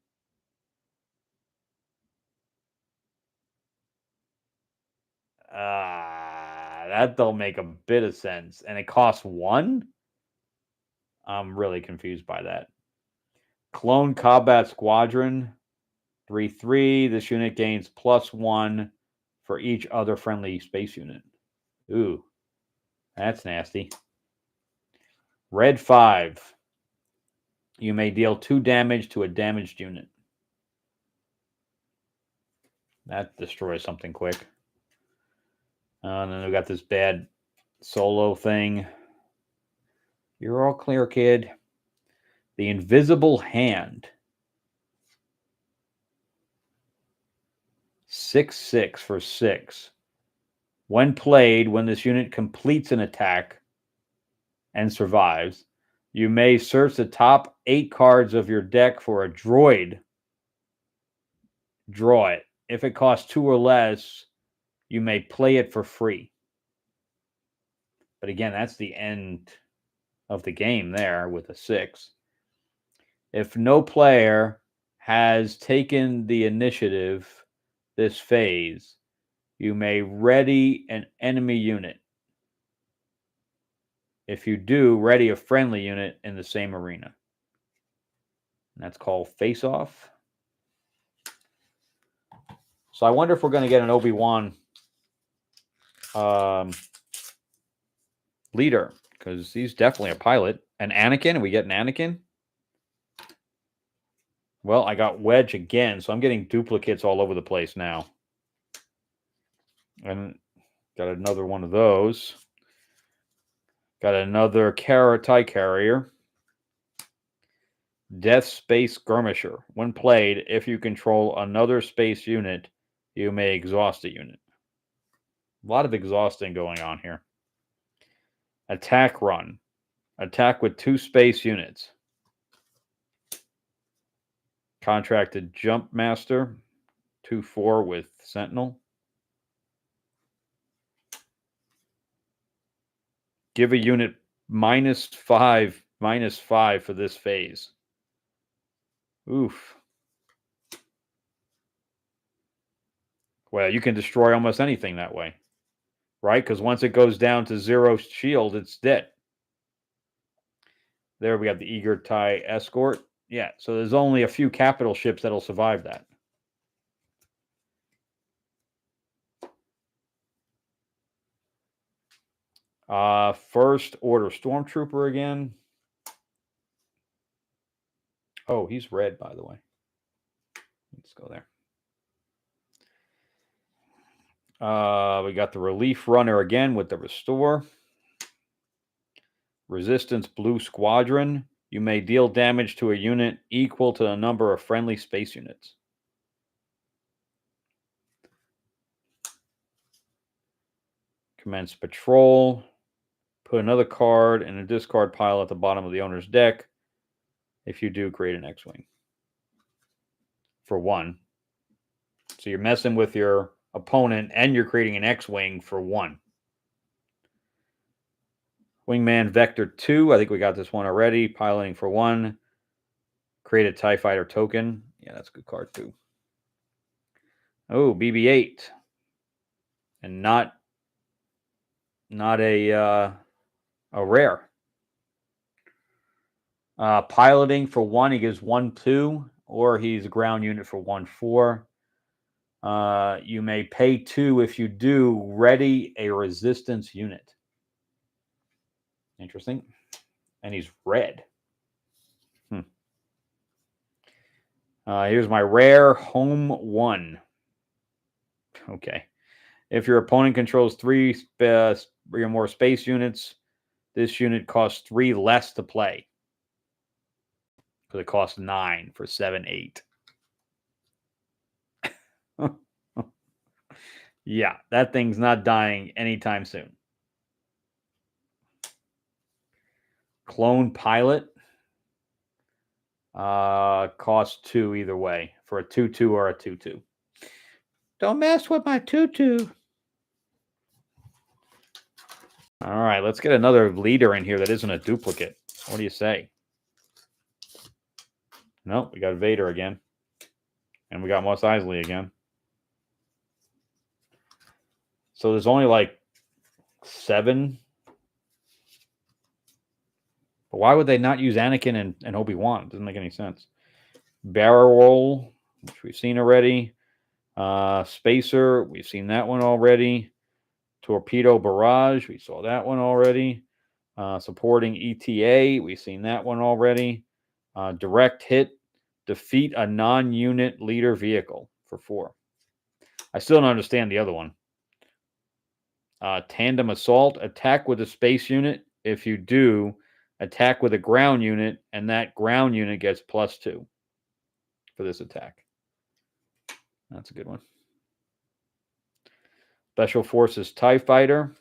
A: That don't make a bit of sense. And it costs 1? I'm really confused by that. Clone Combat Squadron. 3/3. This unit gains +1 for each other friendly space unit. Ooh, that's nasty. Red 5. You may deal 2 damage to a damaged unit. That destroys something quick. And then we got this bad solo thing. You're all clear, kid. The Invisible Hand. 6/6 for 6. When played, when this unit completes an attack and survives, you may search the top 8 cards of your deck for a droid. Draw it. If it costs 2 or less, you may play it for free. But again, that's the end of the game there with a 6. If no player has taken the initiative this phase, you may ready an enemy unit. If you do, ready a friendly unit in the same arena. And that's called Face Off. So I wonder if we're going to get an Obi-Wan leader, because he's definitely a pilot. An Anakin? Are we getting Anakin? Well, I got Wedge again, so I'm getting duplicates all over the place now. And got another one of those. Got another TIE Carrier. Death Space Skirmisher. When played, if you control another space unit, you may exhaust a unit. A lot of exhausting going on here. Attack Run. Attack with 2 space units. Contracted Jump Master. 2/4 with Sentinel. Give a unit -5 for this phase. Oof. Well, you can destroy almost anything that way, right? Because once it goes down to 0 shield, it's dead. There we have the Eager Tie Escort. Yeah, so there's only a few capital ships that'll survive that. First Order Stormtrooper again. Oh, he's red, by the way. Let's go there. We got the Relief Runner again with the Restore. Resistance Blue Squadron. You may deal damage to a unit equal to the number of friendly space units. Commence patrol. Put another card in a discard pile at the bottom of the owner's deck. If you do, create an X-Wing. For 1. So you're messing with your opponent and you're creating an X-Wing for 1. Wingman Vector 2. I think we got this one already. Piloting for 1. Create a TIE Fighter token. Yeah, that's a good card too. Oh, BB-8. And not a rare. Piloting for 1, he gives 1/2, or he's a ground unit for 1/4. You may pay 2 if you do. Ready a resistance unit. Interesting. And he's red. Here's my rare Home 1. Okay. If your opponent controls 3 or more space units, this unit costs 3 less to play. Because it costs 9 for 7/8. Yeah, that thing's not dying anytime soon. Clone Pilot. Costs 2 either way. For a 2/2 or a 2/2. Don't mess with my 2/2. All right, let's get another leader in here that isn't a duplicate. What do you say? Nope, we got Vader again. And we got Mos Eisley again. So there's only like 7. But why would they not use Anakin and Obi-Wan? It doesn't make any sense. Barrel Roll, which we've seen already. Spacer, we've seen that one already. Torpedo Barrage, we saw that one already. Supporting ETA, we've seen that one already. Direct Hit, defeat a non-unit leader vehicle for 4. I still don't understand the other one. Tandem Assault, attack with a space unit. If you do, attack with a ground unit, and that ground unit gets +2 for this attack. That's a good one. Special Forces TIE Fighter.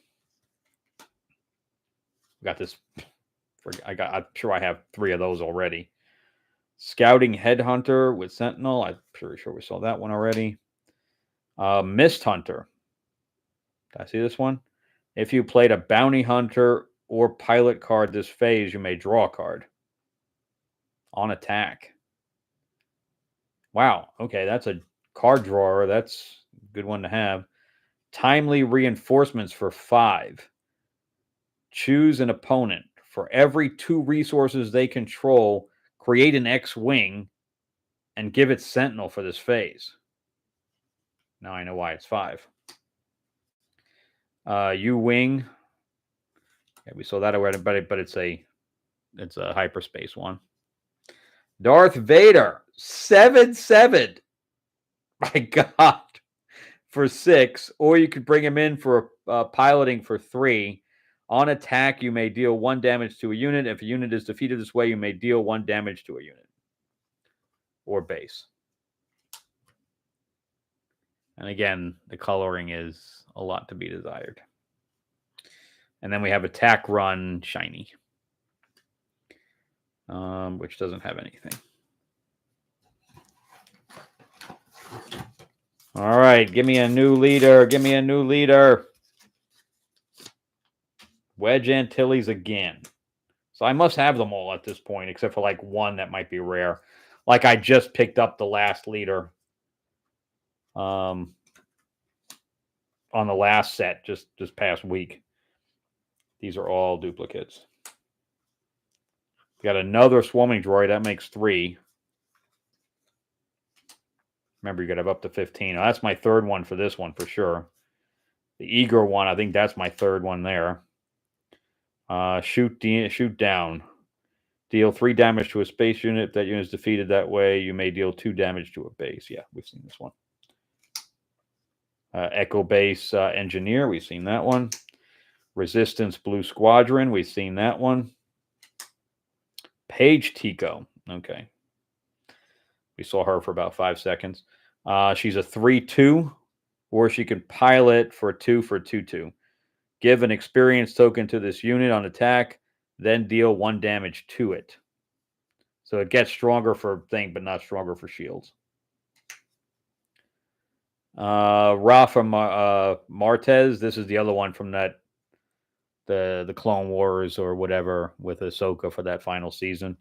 A: Got this. I'm sure I have 3 of those already. Scouting Headhunter with Sentinel. I'm pretty sure we saw that one already. Mist Hunter. Did I see this one? If you played a Bounty Hunter or Pilot card this phase, you may draw a card. On attack. Wow. Okay, that's a card drawer. That's a good one to have. Timely Reinforcements for 5. Choose an opponent. For every 2 resources they control, create an X-Wing and give it Sentinel for this phase. Now I know why it's 5. U-Wing. Yeah, we saw that already, but it's a hyperspace one. Darth Vader, 7/7. My God. For 6, or you could bring him in for piloting for 3. On attack, you may deal 1 damage to a unit. If a unit is defeated this way, you may deal 1 damage to a unit or base. And again, the coloring is a lot to be desired. And then we have Attack Run Shiny, which doesn't have anything. All right, give me a new leader. Give me a new leader. Wedge Antilles again. So I must have them all at this point, except for like one that might be rare. Like I just picked up the last leader on the last set just this past week. These are all duplicates. We got another swarming droid. That makes 3. Remember, you got to have up to 15. Oh, that's my third one for this one for sure. The eager one, I think that's my third one there. Shoot down. Deal 3 damage to a space unit. If that unit is defeated that way, you may deal 2 damage to a base. Yeah, we've seen this one. Echo Base Engineer, we've seen that one. Resistance Blue Squadron, we've seen that one. Paige Tico, okay. We saw her for about 5 seconds. She's a 3/2, or she can pilot for 2 for 2/2. Give an experience token to this unit on attack, then deal 1 damage to it. So it gets stronger for thing, but not stronger for shields. Rafa Martez, this is the other one from that the Clone Wars or whatever with Ahsoka for that final season.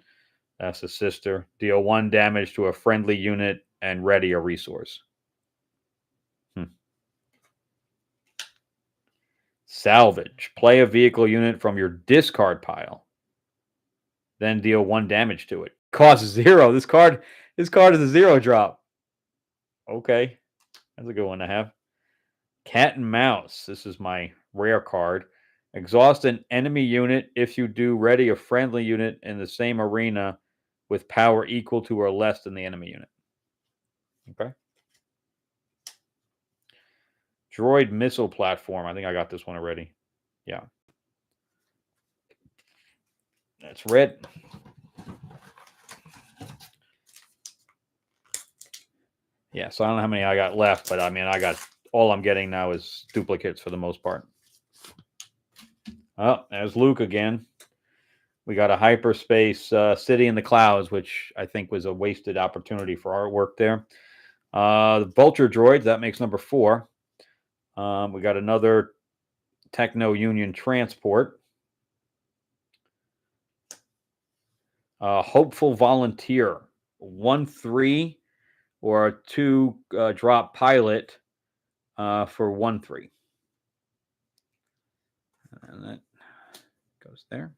A: That's a sister. Deal 1 damage to a friendly unit and ready a resource. Salvage. Play a vehicle unit from your discard pile. Then deal 1 damage to it. Costs 0. This card is a 0 drop. Okay. That's a good one to have. Cat and Mouse. This is my rare card. Exhaust an enemy unit. If you do, ready a friendly unit in the same arena with power equal to or less than the enemy unit. Okay. Droid Missile Platform. I think I got this one already. Yeah. That's red. Yeah, so I don't know how many I got left, but I mean, all I'm getting now is duplicates for the most part. Oh, there's Luke again. We got a hyperspace city in the clouds, which I think was a wasted opportunity for artwork there. The Vulture droids, that makes number 4. We got another Techno Union transport. Hopeful Volunteer, 1/3 or a 2 drop pilot for 1/3. And that goes there.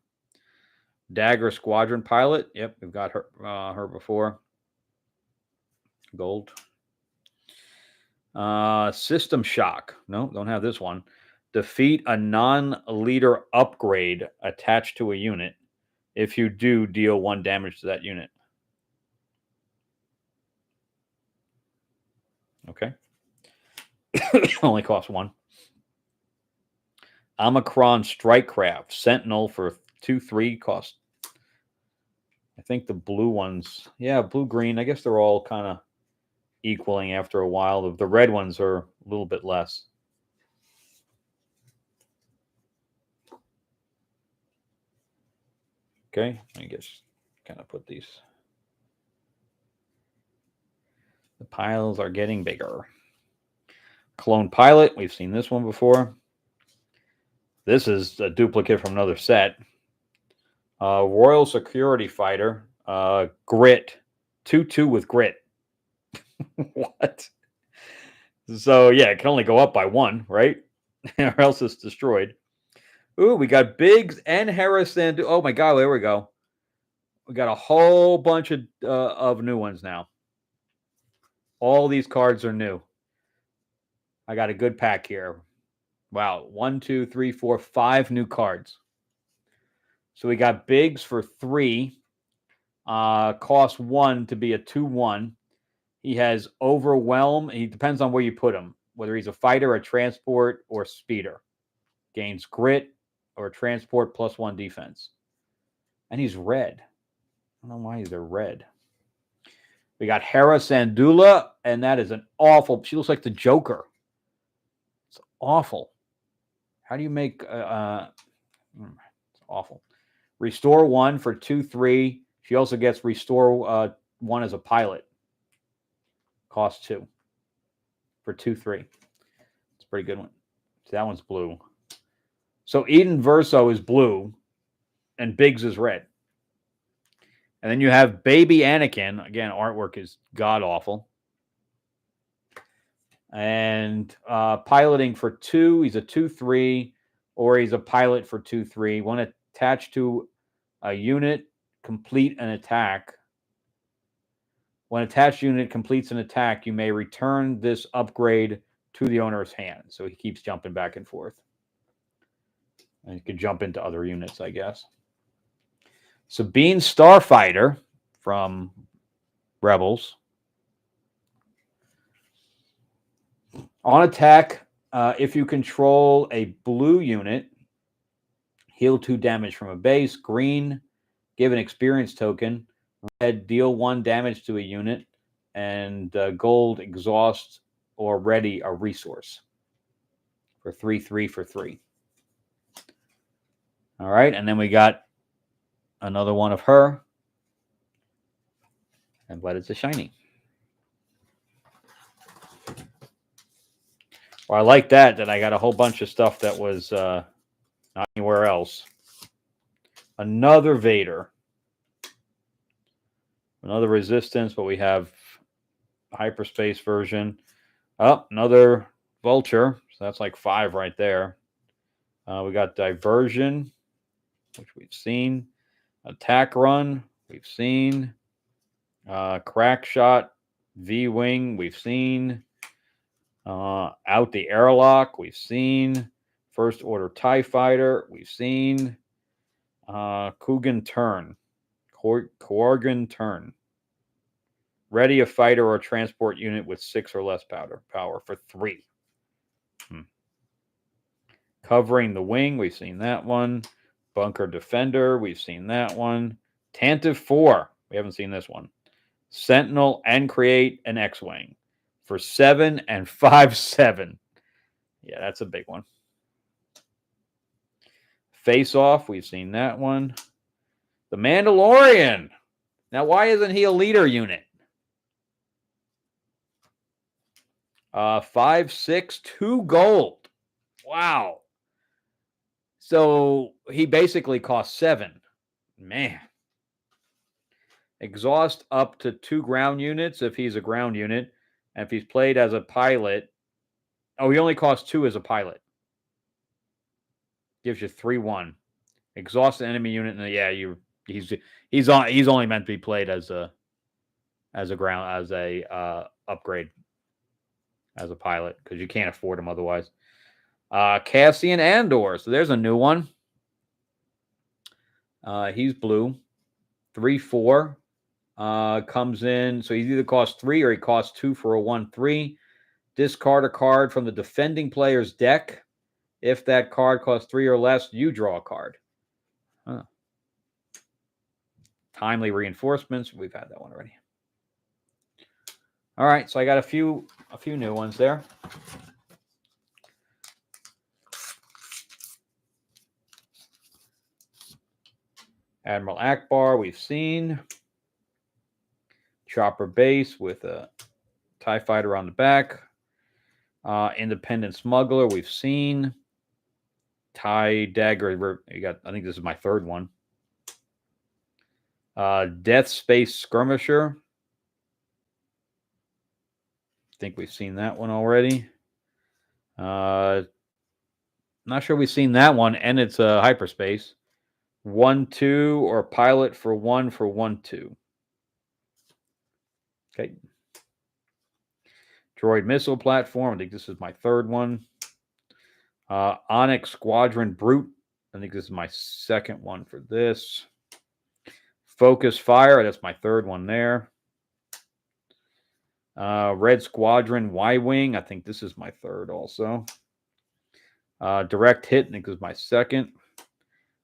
A: Dagger Squadron pilot. Yep, we've got her before. Gold. System Shock. No, don't have this one. Defeat a non-leader upgrade attached to a unit. If you do, deal 1 damage to that unit. Okay. Only costs 1. Omicron Strikecraft. Sentinel for 2/3 cost. I think the blue ones, yeah, blue-green. I guess they're all kind of equaling after a while. The red ones are a little bit less. Okay, I guess kind of put these. The piles are getting bigger. Clone Pilot, we've seen this one before. This is a duplicate from another set. Royal Security Fighter, Grit, 2/2 with Grit. What? So yeah, it can only go up by 1, right? Or else it's destroyed. Ooh, we got Biggs and Harrison. Oh my God, there we go. We got a whole bunch of new ones now. All these cards are new. I got a good pack here. Wow, 1, 2, 3, 4, 5 new cards. So we got Biggs for 3. Cost 1 to be a 2/1. He has Overwhelm. He depends on where you put him, whether he's a fighter, a transport, or speeder. Gains Grit or transport +1 defense. And he's red. I don't know why they're red. We got Hera Sandula, and that is an awful. She looks like the Joker. It's awful. How do you make? It's awful. Restore 1 for 2/3. She also gets Restore 1 as a pilot. Cost 2 for 2/3. It's a pretty good one. So that one's blue. So Eden Verso is blue. and Biggs is red. And then you have Baby Anakin. Again, artwork is god awful. And piloting for 2. He's a 2/3, or he's a pilot for 2/3. When attached to a unit, complete an attack. When attached unit completes an attack, you may return this upgrade to the owner's hand. So he keeps jumping back and forth. And you could jump into other units, I guess. Sabine Starfighter from Rebels. On attack, if you control a blue unit, heal 2 damage from a base. Green, give an experience token. Red, deal 1 damage to a unit. And gold, exhaust or ready a resource. For 3/3 for 3. All right, and then we got another one of her. And but it's a shiny. Well, I like that I got a whole bunch of stuff that was not anywhere else. Another Vader. Another Resistance, but we have hyperspace version. Oh, another Vulture. So that's like 5 right there. We got Diversion, which we've seen. Attack Run, we've seen. Crack Shot, V-Wing, we've seen. Out the Airlock, we've seen. First Order TIE Fighter, we've seen. Kugan Turn. Korgan Turn. Ready a fighter or a transport unit with 6 or less power for 3. Covering the Wing, we've seen that one. Bunker Defender, we've seen that one. Tantive 4, we haven't seen this one. Sentinel and create an X-Wing for 7 and 5/7. Yeah, that's a big one. Face Off, we've seen that one. The Mandalorian. Now, why isn't he a leader unit? 5/6, 2 gold. Wow. So he basically costs 7. Man. Exhaust up to 2 ground units if he's a ground unit. And if he's played as a pilot, oh, he only costs 2 as a pilot. Gives you 3/1. Exhaust the enemy unit, and yeah, he's only meant to be played as a upgrade as a pilot because you can't afford him otherwise. Cassian Andor, so there's a new one. He's blue, 3/4. Comes in, so he either costs 3 or he costs 2 for a 1/3. Discard a card from the defending player's deck. If that card costs 3 or less, you draw a card. Huh. Timely Reinforcements. We've had that one already. All right, so I got a few new ones there. Admiral Akbar, we've seen. Chopper Base with a TIE Fighter on the back. Independent Smuggler, we've seen. TIE Dagger, I think this is my 3rd one. Death Space Skirmisher. I think we've seen that one already. Not sure we've seen that one, and it's a hyperspace. 1/2 or pilot for 1 for 1/2. Okay. Droid Missile Platform. I think this is my 3rd one. Onyx Squadron Brute. I think this is my 2nd one for this. Focus Fire. That's my 3rd one there. Red Squadron Y-Wing. I think this is my 3rd also. Direct Hit. I think this is my 2nd.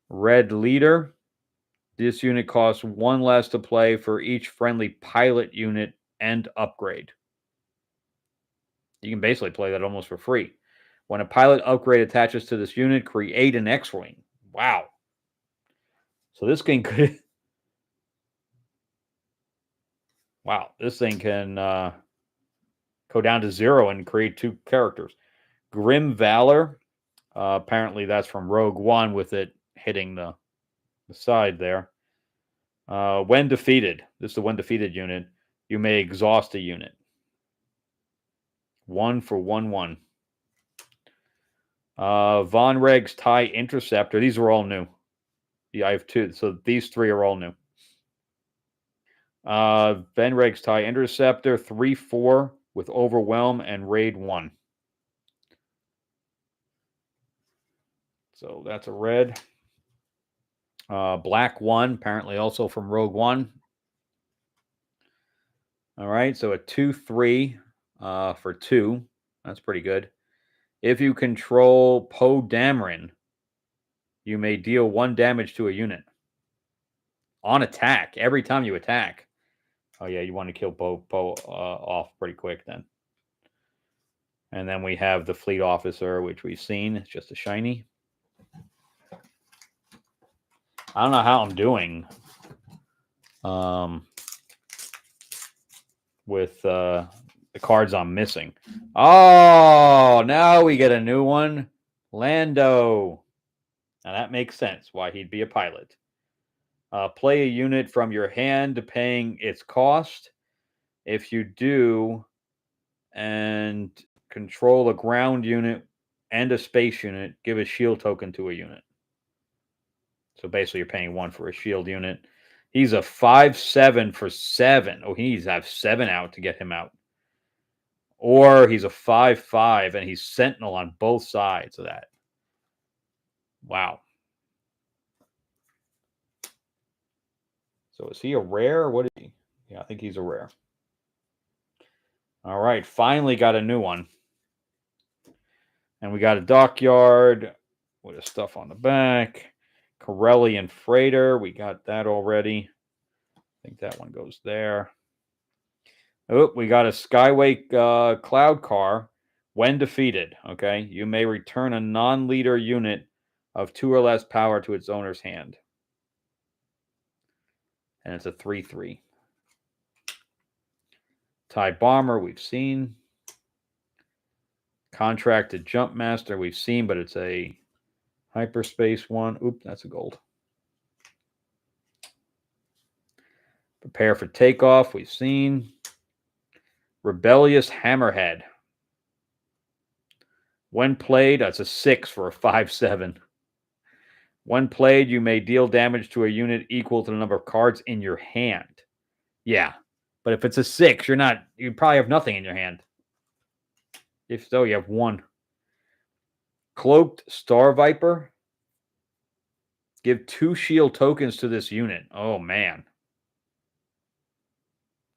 A: Red Leader. This unit costs 1 less to play for each friendly pilot unit and upgrade. You can basically play that almost for free. When a pilot upgrade attaches to this unit, create an X-Wing. Wow. So this thing could... Wow. This thing can go down to 0 and create 2 characters. Grim Valor. Apparently that's from Rogue One with it hitting the side there. When defeated, this is the when defeated unit, you may exhaust a unit. 1 for 1/1. Von Reg's TIE Interceptor. These are all new. Yeah, I have 2. So these 3 are all new. Von Reg's TIE Interceptor, 3/4 with Overwhelm and Raid 1. So that's a red. Black 1, apparently also from Rogue One. All right, so a 2/3 for 2. That's pretty good. If you control Poe Dameron, you may deal 1 damage to a unit on attack every time you attack. Oh yeah, you want to kill Poe off pretty quick then. And then we have the Fleet Officer, which we've seen. It's just a shiny. I don't know how I'm doing with the cards I'm missing. Oh, now we get a new one. Lando. Now that makes sense why he'd be a pilot. Play a unit from your hand, paying its cost. If you do, and control a ground unit and a space unit, give a shield token to a unit. So basically, you're paying 1 for a shield unit. He's a 5/7 for 7. Oh, he needs to have 7 out to get him out. Or he's a 5/5 and he's Sentinel on both sides of that. Wow. So is he a rare? What is he? Yeah, I think he's a rare. All right, finally got a new one. And we got a Dockyard with the stuff on the back. Corellian Freighter, we got that already. I think that one goes there. Oh, we got a Skyway Cloud Car. When defeated, okay, you may return a non-leader unit of 2 or less power to its owner's hand. And it's a 3/3. TIE Bomber, we've seen. Contracted Jump Master, we've seen, but it's a hyperspace one. Oop, that's a gold. Prepare for Takeoff, we've seen. Rebellious Hammerhead. When played, that's a 6 for a 5/7. When played, you may deal damage to a unit equal to the number of cards in your hand. Yeah, but if it's a 6, you probably have nothing in your hand. If so, you have 1. Cloaked Star Viper. Give 2 shield tokens to this unit. Oh, man.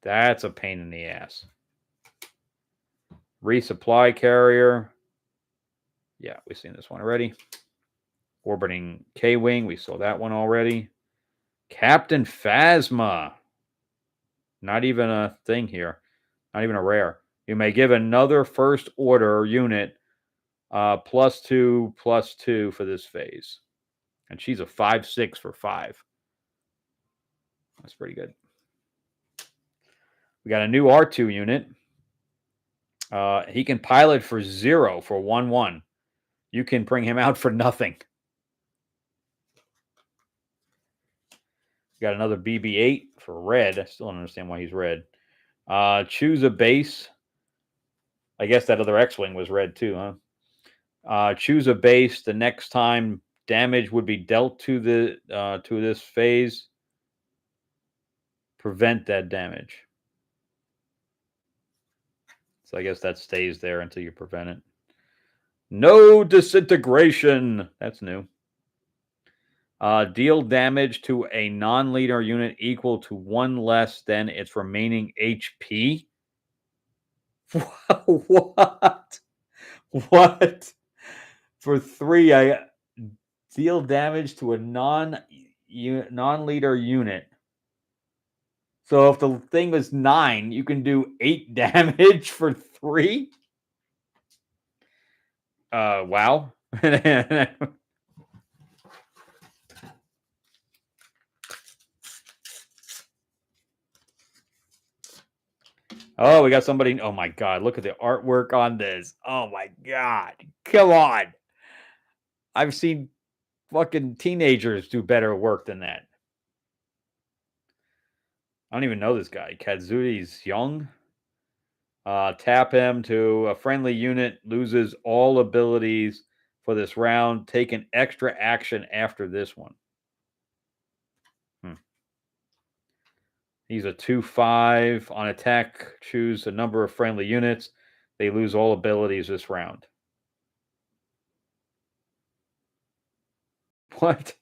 A: That's a pain in the ass. Resupply Carrier. Yeah, we've seen this one already. Orbiting K-Wing. We saw that one already. Captain Phasma. Not even a thing here. Not even a rare. You may give another first order unit +2/+2 for this phase. And she's a 5/6 for 5. That's pretty good. We got a new R2 unit. He can pilot for 0 for 1/1. You can bring him out for nothing. We got another BB-8 for red. I still don't understand why he's red. Choose a base. I guess that other X-Wing was red too, huh? Choose a base. The next time damage would be dealt to this phase, prevent that damage. So I guess that stays there until you prevent it. No disintegration. That's new. Deal damage to a non-leader unit equal to 1 less than its remaining HP. What? What? For 3, I deal damage to a non-leader unit. So if the thing was 9, you can do 8 damage for 3. Wow. Oh, we got somebody. Oh my God. Look at the artwork on this. Oh my God. Come on. I've seen Fucking teenagers do better work than that. I don't even know this guy. Kazui's young. Tap him to a friendly unit, loses all abilities for this round. Take an extra action after this one. He's a 2/5 on attack. Choose a number of friendly units. They lose all abilities this round. What?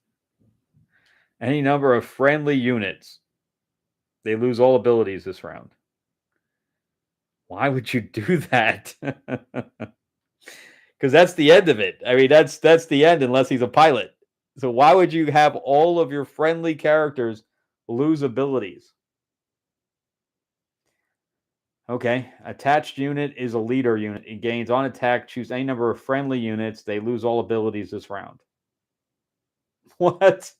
A: Any number of friendly units. They lose all abilities this round. Why would you do that? Because that's the end of it. I mean, that's the end unless he's a pilot. So why would you have all of your friendly characters lose abilities? Okay. Attached unit is a leader unit. It gains on attack. Choose any number of friendly units. They lose all abilities this round. What?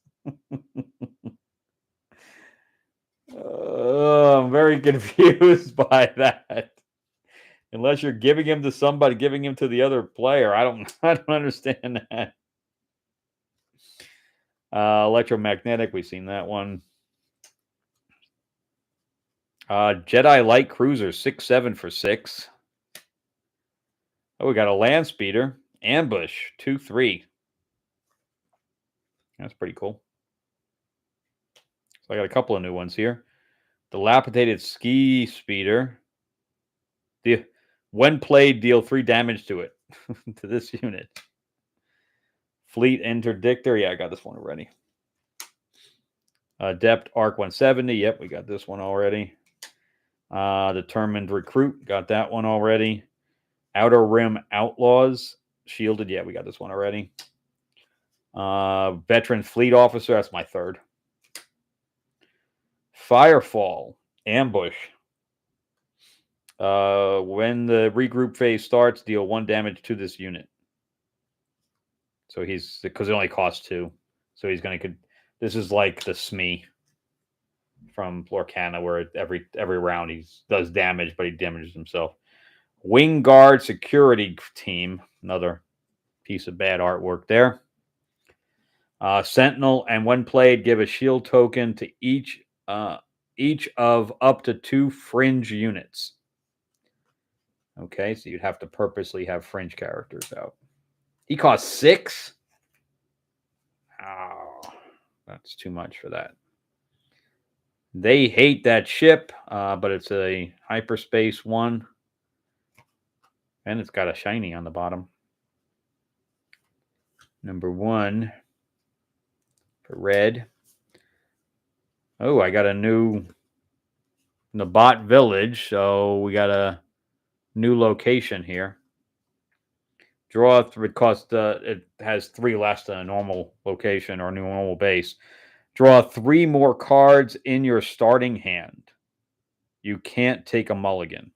A: I'm very confused by that. Unless you're giving him to somebody, giving him to the other player, I don't understand that. Electromagnetic, we've seen that one. Jedi Light Cruiser, 6/7 for 6. Oh, we got a land speeder. Ambush, 2/3. That's pretty cool. So I got a couple of new ones here. Dilapidated Ski Speeder. When played, deal 3 damage to it, to this unit. Fleet Interdictor. Yeah, I got this one already. Adept Arc 170. Yep, we got this one already. Determined Recruit. Got that one already. Outer Rim Outlaws. Shielded. Yeah, we got this one already. Veteran Fleet Officer. That's my third. Firefall. Ambush. When the regroup phase starts, deal 1 damage to this unit. So he's, because it only costs 2. So he's going to, this is like the SME from Lorcana, where every round he does damage, but he damages himself. Wing Guard Security Team, another piece of bad artwork there. Sentinel, and when played, give a shield token to each of up to 2 fringe units. Okay, so you'd have to purposely have fringe characters out. He costs 6? Oh, that's too much for that. They hate that ship, but it's a hyperspace one. And it's got a shiny on the bottom. Number 1 for red. Oh, I got a new Nabat Village, so we got a new location here. Draw because it has 3 less than a normal location or normal base. Draw 3 more cards in your starting hand. You can't take a mulligan.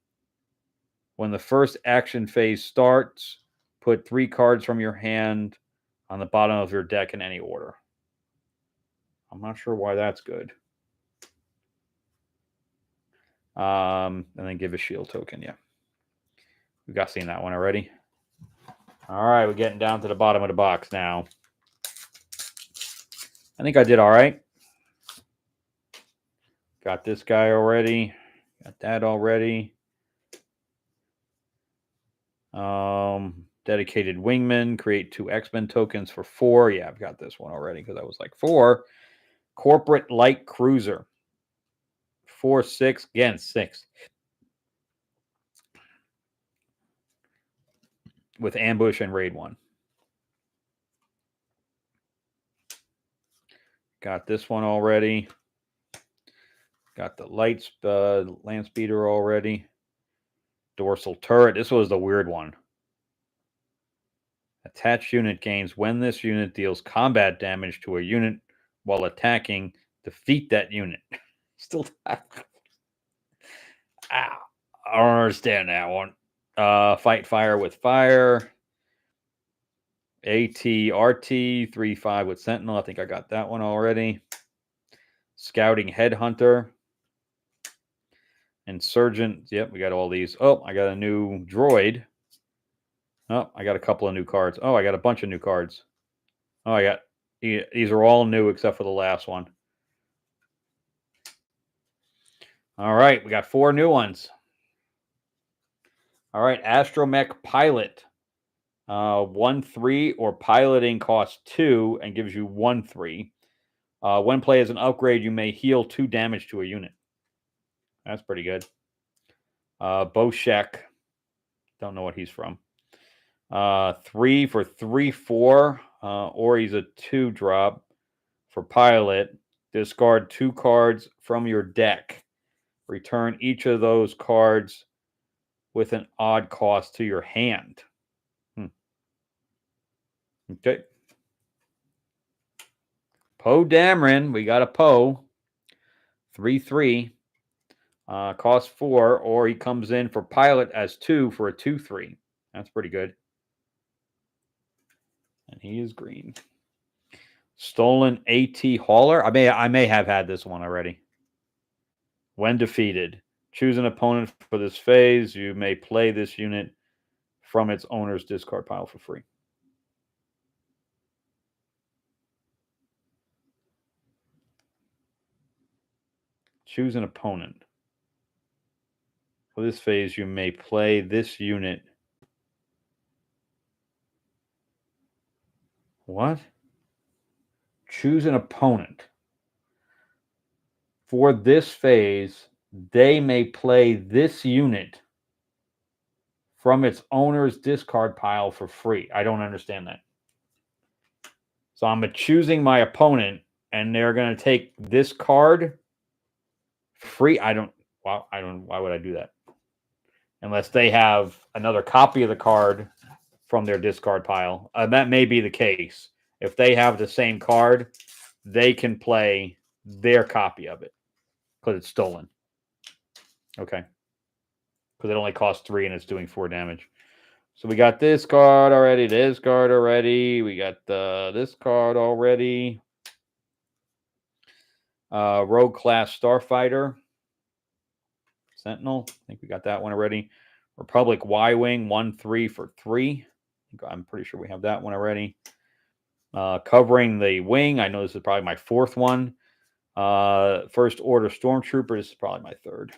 A: When the first action phase starts, put 3 cards from your hand on the bottom of your deck in any order. I'm not sure why that's good. And then give a shield token. Yeah. We got seen that one already. All right, we're getting down to the bottom of the box now. I think I did all right. Got this guy already. Got that already. Dedicated Wingman. Create 2 X-Men tokens for 4. Yeah, I've got this one already because I was like 4. Corporate Light Cruiser. 4/6. Again, 6. With Ambush and Raid 1. Got this one already. Got the land speeder already. Dorsal turret. This was the weird one. Attached unit gains when this unit deals combat damage to a unit while attacking. Defeat that unit. Still, I don't understand that one. Fight fire with fire. ATRT 3/5 with Sentinel. I think I got that one already. Scouting Headhunter. Insurgent. Yep, we got all these. Oh, I got a new droid. Oh, I got a couple of new cards. Oh, I got a bunch of new cards. Oh, I got These are all new except for the last one. All right, we got 4 new ones. All right, Astromech Pilot. 1/3 or piloting costs 2 and gives you 1/3. When play as an upgrade, you may heal 2 damage to a unit. That's pretty good. Boshek. Don't know what he's from. 3 for 3/4, or he's a 2-drop for pilot. Discard 2 cards from your deck. Return each of those cards with an odd cost to your hand. Okay. Poe Dameron. We got a Poe. 3/3. Costs 4, or he comes in for pilot as 2 for a 2/3. That's pretty good. And he is green. Stolen AT Hauler. I may have had this one already. When defeated, choose an opponent for this phase. You may play this unit from its owner's discard pile for free. Choose an opponent. For this phase, you may play this unit. What? Choose an opponent. For this phase, they may play this unit from its owner's discard pile for free. I don't understand that. So I'm choosing my opponent, and they're going to take this card free. Why would I do that? Unless they have another copy of the card from their discard pile. That may be the case. If they have the same card, they can play their copy of it because it's stolen. Okay. Because it only costs 3 and it's doing 4 damage. So we got this card already, this card already. We got this card already. Rogue Class Starfighter. Sentinel. I think we got that one already. Republic Y-Wing, 1/3 for 3. I'm pretty sure we have that one already. Covering the wing. I know this is probably my 4th one. First Order Stormtrooper. This is probably my 3rd.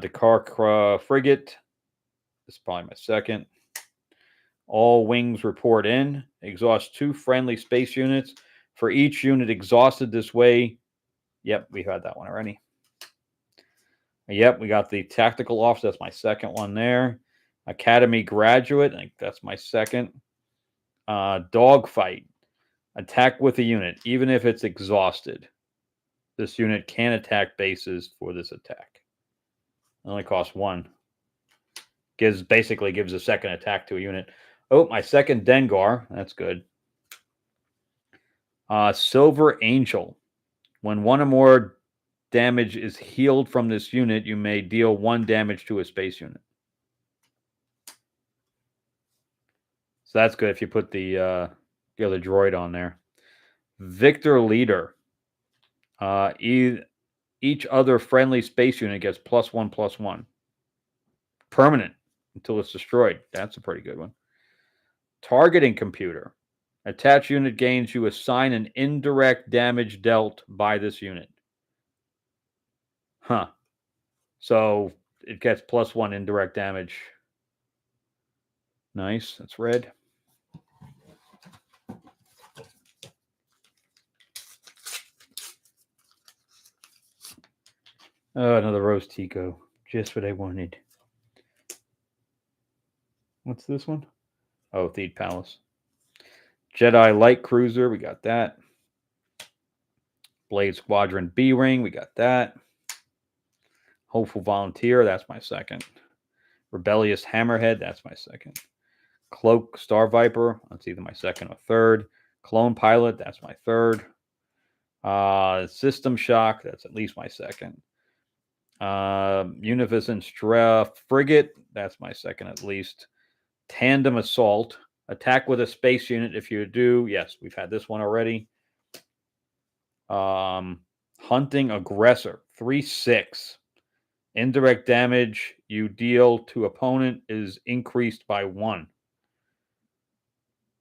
A: Dakar Frigate. This is probably my 2nd. All wings report in. Exhaust 2 friendly space units. For each unit exhausted this way. Yep, we had that one already. Yep, we got the Tactical Officer. That's my 2nd one there. Academy Graduate. I think that's my 2nd. Dogfight. Attack with a unit, even if it's exhausted. This unit can attack bases for this attack. It only costs 1. Basically gives a 2nd attack to a unit. Oh, my 2nd Dengar. That's good. Silver Angel. When 1 or more damage is healed from this unit, you may deal 1 damage to a space unit. So that's good if you put the other droid on there. Victor Leader. Each other friendly space unit gets +1/+1. Permanent until it's destroyed. That's a pretty good one. Targeting Computer. Attached unit gains, you assign an indirect damage dealt by this unit. Huh. So it gets +1 indirect damage. Nice. That's red. Oh, another Rose Tico. Just what I wanted. What's this one? Oh, Theed Palace. Jedi Light Cruiser. We got that. Blade Squadron B-Ring. We got that. Hopeful Volunteer. That's my 2nd. Rebellious Hammerhead. That's my 2nd. Cloak Star Viper. That's either my 2nd or 3rd. Clone Pilot. That's my 3rd. System Shock. That's at least my 2nd. Unificent Frigate. That's my 2nd at least. Tandem Assault. Attack with a space unit if you do. Yes, we've had this one already. Hunting Aggressor. 3/6. Indirect damage you deal to opponent is increased by 1.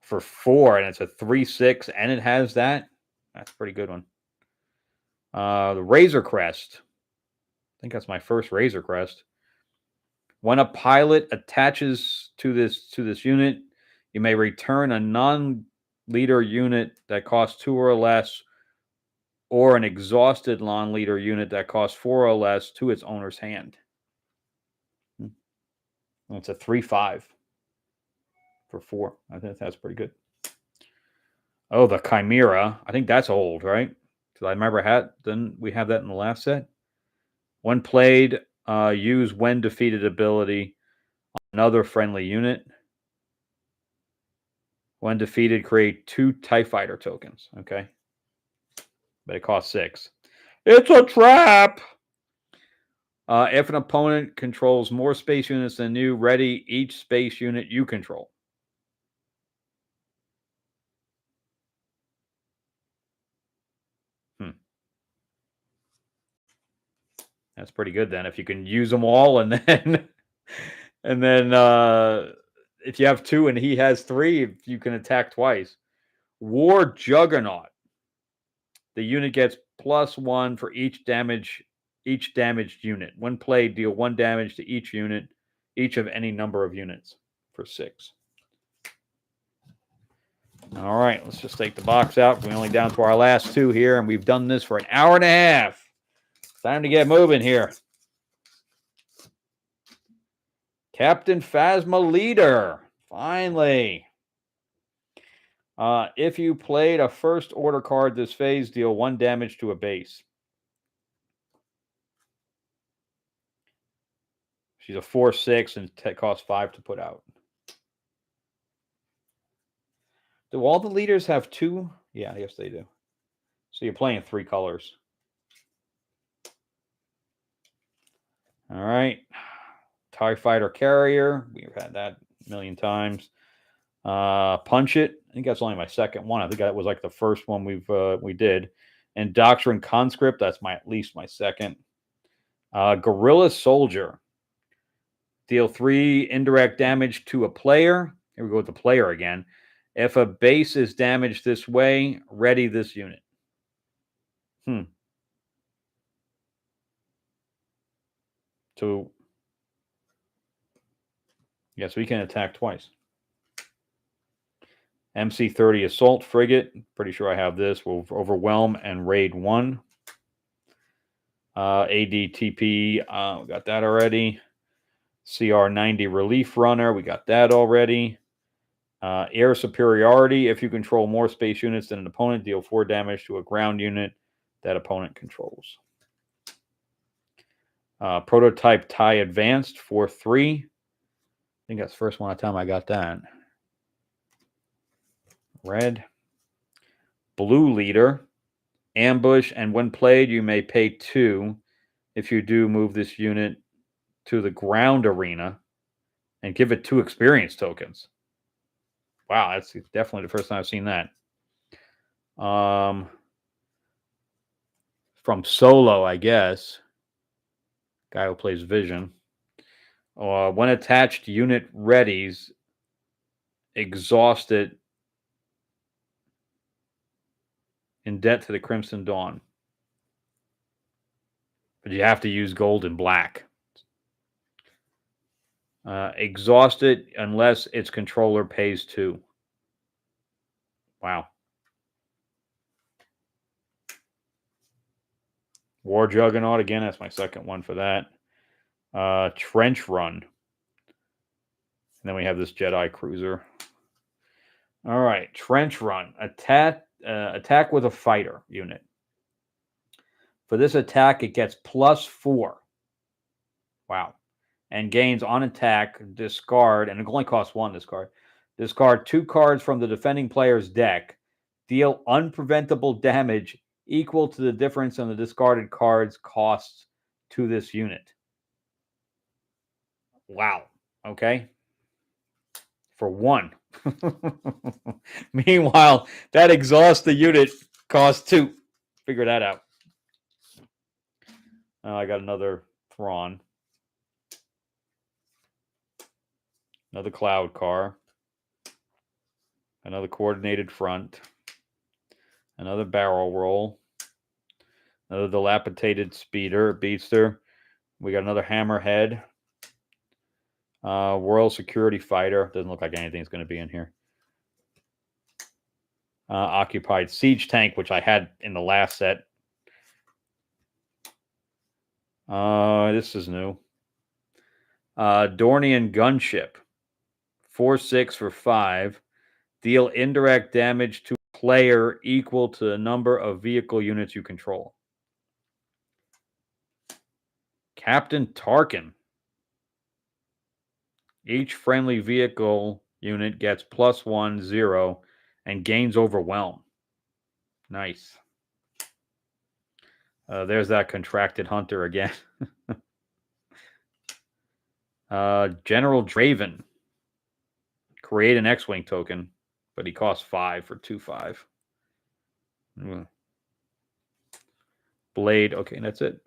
A: for 4, and it's a 3/6, and it has that. That's a pretty good one. The Razor Crest. I think that's my first Razor Crest. When a pilot attaches to this unit, you may return a non-leader unit that costs 2 or less, or an exhausted non-leader unit that costs 4 or less to its owner's hand. It's a 3/5 for 4. I think that's pretty good. Oh, the Chimera. I think that's old, right? Because I remember didn't we have that in the last set? When played, use when defeated ability on another friendly unit. When defeated, create 2 TIE Fighter tokens. Okay. But it costs 6. It's a trap! If an opponent controls more space units than you, ready each space unit you control. That's pretty good then. If you can use them all, and then and then if you have 2 and he has 3, you can attack twice. War Juggernaut. The unit gets +1 for each damaged unit. When played, deal 1 damage to each unit, each of any number of units for 6. All right, let's just take the box out. We're only down to our last 2 here, and we've done this for an hour and a half. Time to get moving here. Captain Phasma Leader. Finally. If you played a first order card this phase, deal 1 damage to a base. She's a 4/6 and costs 5 to put out. Do all the leaders have 2? Yeah, yes, they do. So you're playing 3 colors. All right. TIE Fighter Carrier. We've had that a million times. Punch It. I think that's only my second one. I think that was like the first one we did. And Doctrine Conscript. That's at least my second. Guerrilla Soldier. Deal 3 indirect damage to a player. Here we go with the player again. If a base is damaged this way, ready this unit. So, yes, we can attack twice. MC-30 Assault Frigate. Pretty sure I have this. We'll overwhelm and raid 1. ADTP. We got that already. CR-90 Relief Runner. We got that already. Air Superiority. If you control more space units than an opponent, deal 4 damage to a ground unit that opponent controls. Prototype TIE Advanced 4/3. I think that's the first one of the time I got that. Red. Blue Leader. Ambush, and when played, you may pay 2. If you do, move this unit to the ground arena and give it 2 experience tokens. Wow, that's definitely the first time I've seen that. From Solo, I guess. Guy who plays Vision. When attached unit readies, exhausted in debt to the Crimson Dawn. But you have to use gold and black. Exhausted unless its controller pays 2. Wow. War Juggernaut, again, that's my second one for that. Trench Run. And then we have this Jedi Cruiser. All right, Trench Run. Attack with a fighter unit. For this attack, it gets +4. Wow. And gains on attack, discard, and it only costs 1 discard. Discard 2 cards from the defending player's deck. Deal unpreventable damage equal to the difference in the discarded card's costs to this unit. Wow. Okay. For 1. Meanwhile, that exhaust the unit costs 2. Figure that out. I got another Thrawn. Another Cloud Car. Another coordinated front. Another barrel roll. Another dilapidated beatster. We got another hammerhead. Royal Security Fighter. Doesn't look like anything's going to be in here. Occupied Siege Tank, which I had in the last set. This is new. Dornian Gunship. 4/6 for 5. Deal indirect damage to a player equal to the number of vehicle units you control. Captain Tarkin. Each friendly vehicle unit gets +1/0 and gains overwhelm. Nice. There's that contracted hunter again. General Draven. Create an X-Wing token, but he costs 5 for 2/5. Blade. Okay, that's it.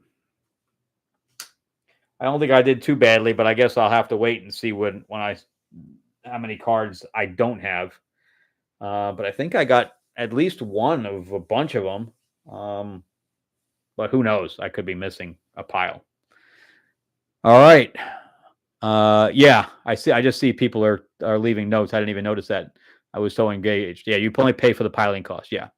A: I don't think I did too badly, but I guess I'll have to wait and see how many cards I don't have. But I think I got at least one of a bunch of them. But who knows? I could be missing a pile. All right. Yeah, I see. I just see people are leaving notes. I didn't even notice that. I was so engaged. Yeah, you only pay for the piloting cost. Yeah.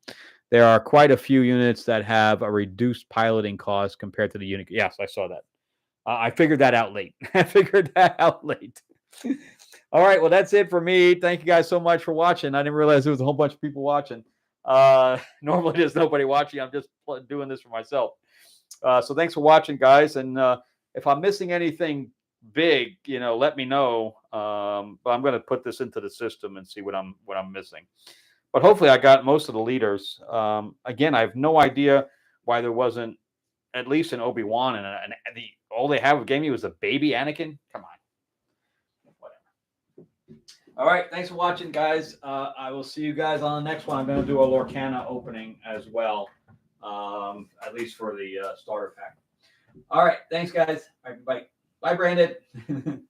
A: There are quite a few units that have a reduced piloting cost compared to the unit. Yes, I saw that. I figured that out late. All right. Well, that's it for me. Thank you guys so much for watching. I didn't realize there was a whole bunch of people watching. Normally there's nobody watching. I'm just doing this for myself. So thanks for watching, guys. And if I'm missing anything big, let me know. But I'm going to put this into the system and see what I'm missing. But hopefully I got most of the leaders. Again, I have no idea why there wasn't at least an Obi-Wan and all they have gave me was a baby Anakin. Come on. Whatever. All right. Thanks for watching, guys. I will see you guys on the next one. I'm going to do a Lorcana opening as well, at least for the starter pack. All right. Thanks, guys. All right, bye. Bye, Brandon.